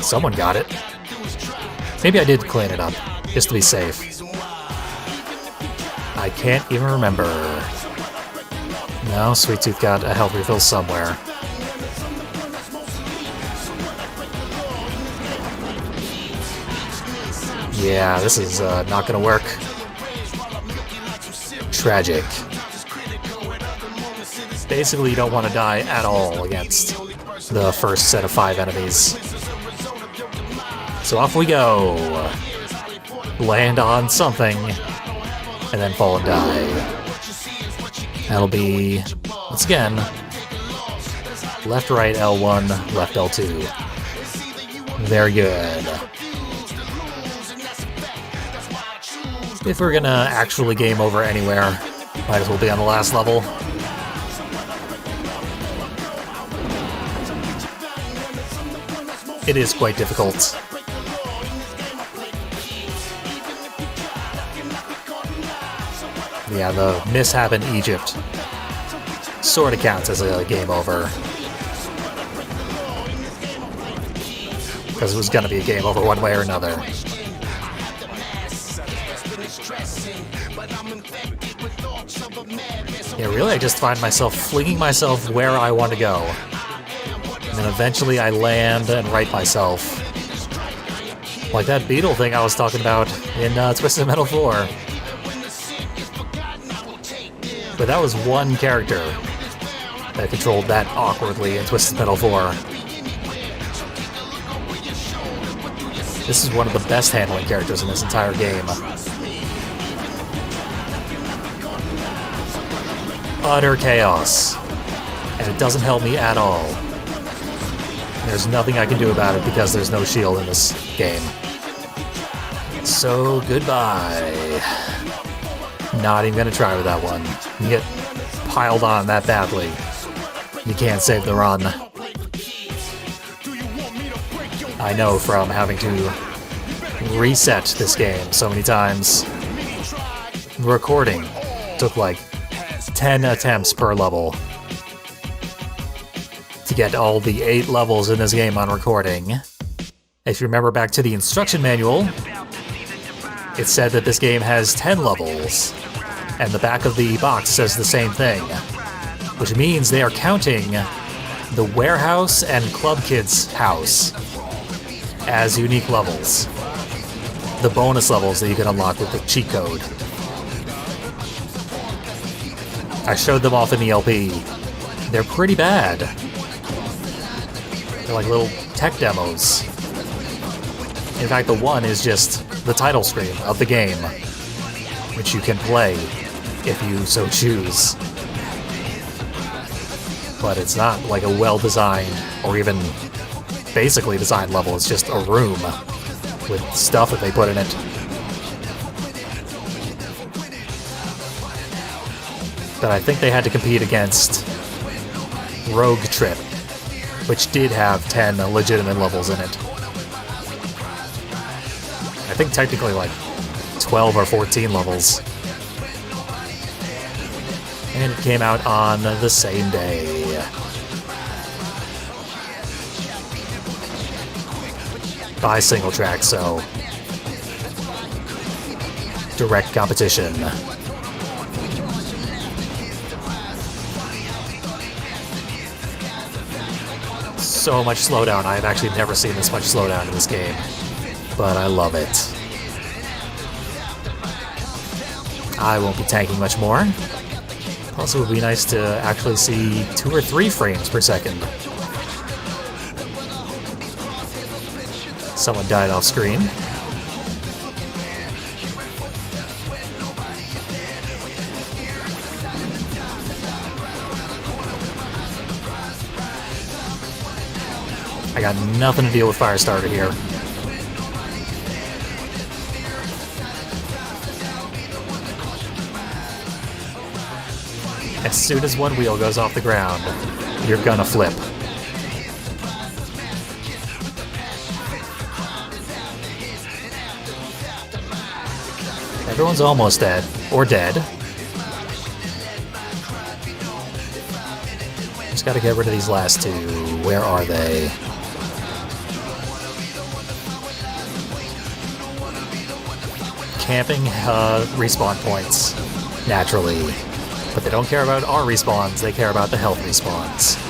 Someone got it. Maybe I did clean it up, just to be safe. I can't even remember. No, Sweet Tooth got a health refill somewhere. Yeah, this is not gonna work. Tragic. Basically, you don't want to die at all against the first set of 5 enemies. So off we go. Land on something, and then fall and die. That'll be, once again, left, right, L1, left, L2. Very good. If we're gonna actually game over anywhere, might as well be on the last level. It is quite difficult. Yeah, the mishap in Egypt sort of counts as a game over. Because it was going to be a game over one way or another. Yeah, really, I just find myself flinging myself where I want to go. And then eventually I land and right myself. Like that beetle thing I was talking about in Twisted Metal 4. But that was one character that controlled that awkwardly in Twisted Metal 4. This is one of the best handling characters in this entire game. Utter chaos. And it doesn't help me at all. There's nothing I can do about it because there's no shield in this game. So, goodbye. Not even gonna try with that one. You get piled on that badly. You can't save the run. I know from having to reset this game so many times. Recording took like 10 attempts per level to get all the 8 levels in this game on recording. If you remember back to the instruction manual, it said that this game has 10 levels, and the back of the box says the same thing, which means they are counting the warehouse and Club Kid's house as unique levels. The bonus levels that you can unlock with the cheat code. I showed them off in the LP. They're pretty bad. They're like little tech demos. In fact, the one is just the title screen of the game, which you can play if you so choose. But it's not like a well-designed or even basically designed level. It's just a room with stuff that they put in it. but I think they had to compete against Rogue Trip, which did have 10 legitimate levels in it. I think technically like 12 or 14 levels. And it came out on the same day. By single track, so direct competition. So much slowdown. I've actually never seen this much slowdown in this game, but I love it. I won't be tanking much more. Plus, it would be nice to actually see 2 or 3 frames per second. Someone died off screen. I got nothing to deal with Firestarter here. As soon as one wheel goes off the ground, you're gonna flip. Everyone's almost dead, or dead. Just gotta get rid of these last 2. Where are they? Camping respawn points, naturally. But they don't care about our respawns, they care about the health respawns.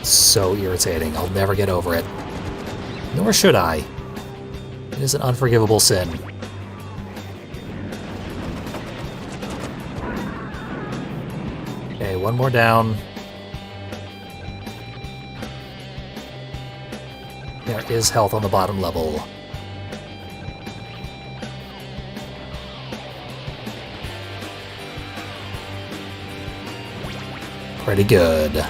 So irritating. I'll never get over it. Nor should I. It is an unforgivable sin. Okay, one more down. There is health on the bottom level. Pretty good.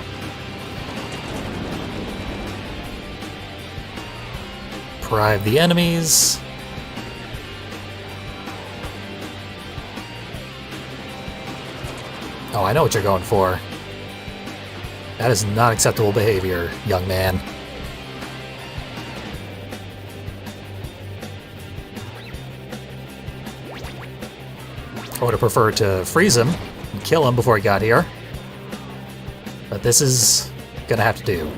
Deprive the enemies. Oh, I know what you're going for. That is not acceptable behavior, young man. I would have preferred to freeze him and kill him before he got here. But this is gonna have to do.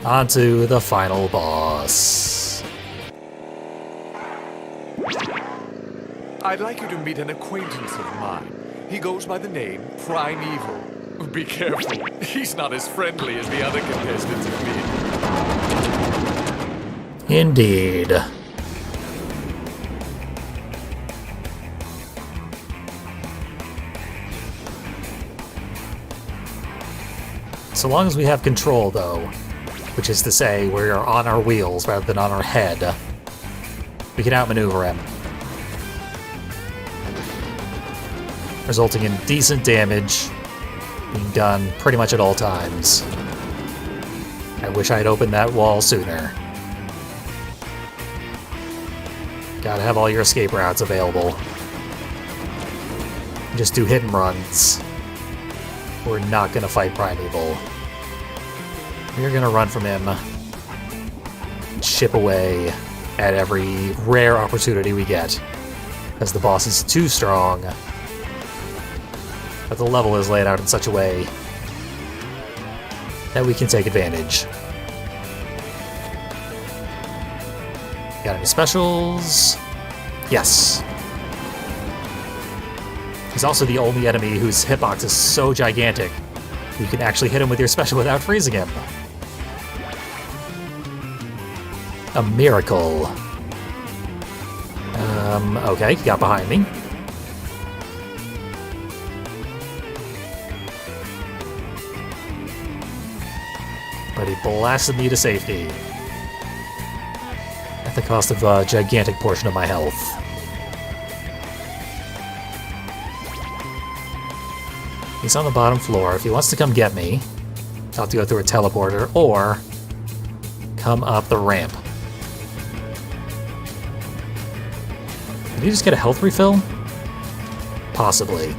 On to the final boss. I'd like you to meet an acquaintance of mine. He goes by the name Primeval. Be careful. He's not as friendly as the other contestants have been. Indeed. So long as we have control, though, which is to say we're on our wheels rather than on our head, we can outmaneuver him, resulting in decent damage being done pretty much at all times. I wish I'd opened that wall sooner. Gotta have all your escape routes available. Just do hit and runs. We're not gonna fight Primeval. We're gonna run from him and chip away at every rare opportunity we get, because the boss is too strong. But the level is laid out in such a way that we can take advantage. Got any specials? Yes. He's also the only enemy whose hitbox is so gigantic you can actually hit him with your special without freezing him. A miracle. Okay, he got behind me. But he blasted me to safety. At the cost of a gigantic portion of my health. He's on the bottom floor. If he wants to come get me, I'll have to go through a teleporter or come up the ramp. Did he just get a health refill? Possibly.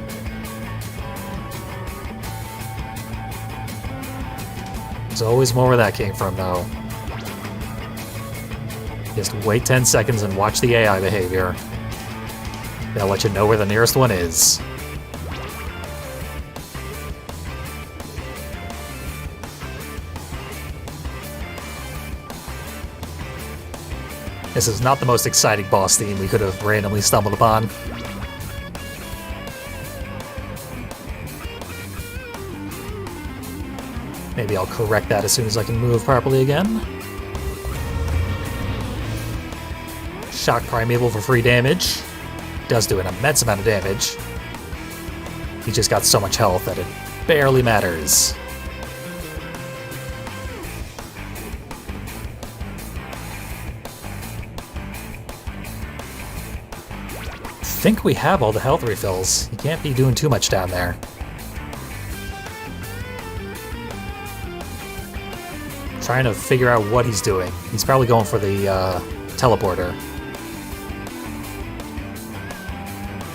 There's always more where that came from, though. Just wait 10 seconds and watch the AI behavior. They'll let you know where the nearest one is. This is not the most exciting boss theme we could have randomly stumbled upon. Maybe I'll correct that as soon as I can move properly again. Shock Primeval for free damage. Does do an immense amount of damage. He just got so much health that it barely matters. I think we have all the health refills. You can't be doing too much down there. Trying to figure out what he's doing. He's probably going for the teleporter.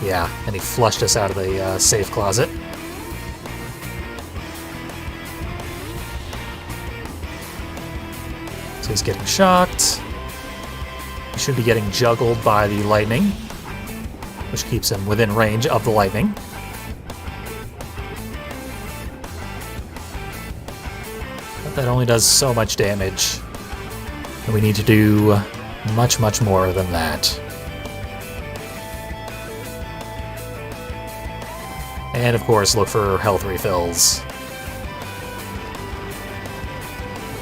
Yeah, and he flushed us out of the safe closet. So he's getting shocked. He should be getting juggled by the lightning, which keeps him within range of the lightning. But that only does so much damage. And we need to do much, much more than that. And of course, look for health refills.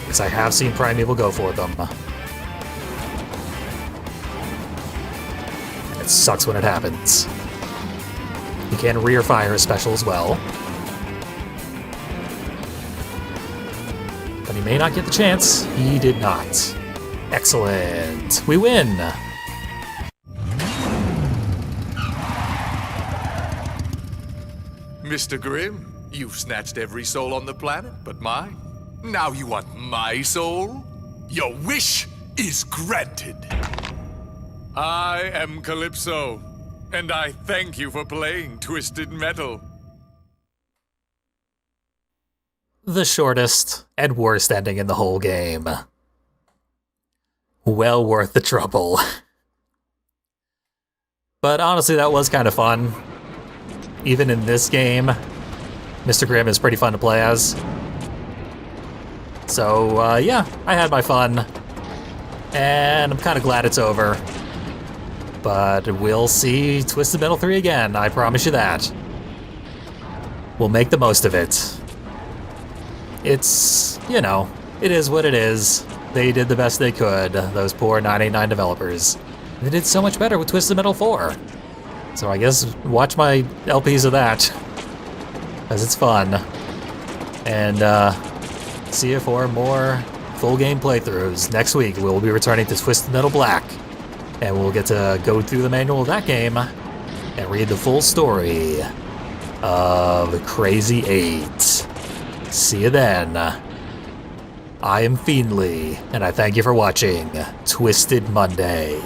Because I have seen Primeval go for them. And it sucks when it happens. You can rear fire a special as well. But he may not get the chance. He did not. Excellent. We win! Mr. Grimm, you've snatched every soul on the planet but mine. Now you want my soul? Your wish is granted. I am Calypso, and I thank you for playing Twisted Metal. The shortest and worst ending in the whole game. Well worth the trouble. But honestly, that was kind of fun. Even in this game, Mr. Grimm is pretty fun to play as. So, yeah, I had my fun. And I'm kind of glad it's over. But we'll see Twisted Metal 3 again, I promise you that. We'll make the most of it. It's, you know, it is what it is. They did the best they could, those poor 989 developers. They did so much better with Twisted Metal 4. So I guess watch my LPs of that, as it's fun. And see you for more full game playthroughs. Next week we'll be returning to Twisted Metal Black, and we'll get to go through the manual of that game and read the full story of Crazy 8. See you then. I am Fiendly, and I thank you for watching Twisted Monday.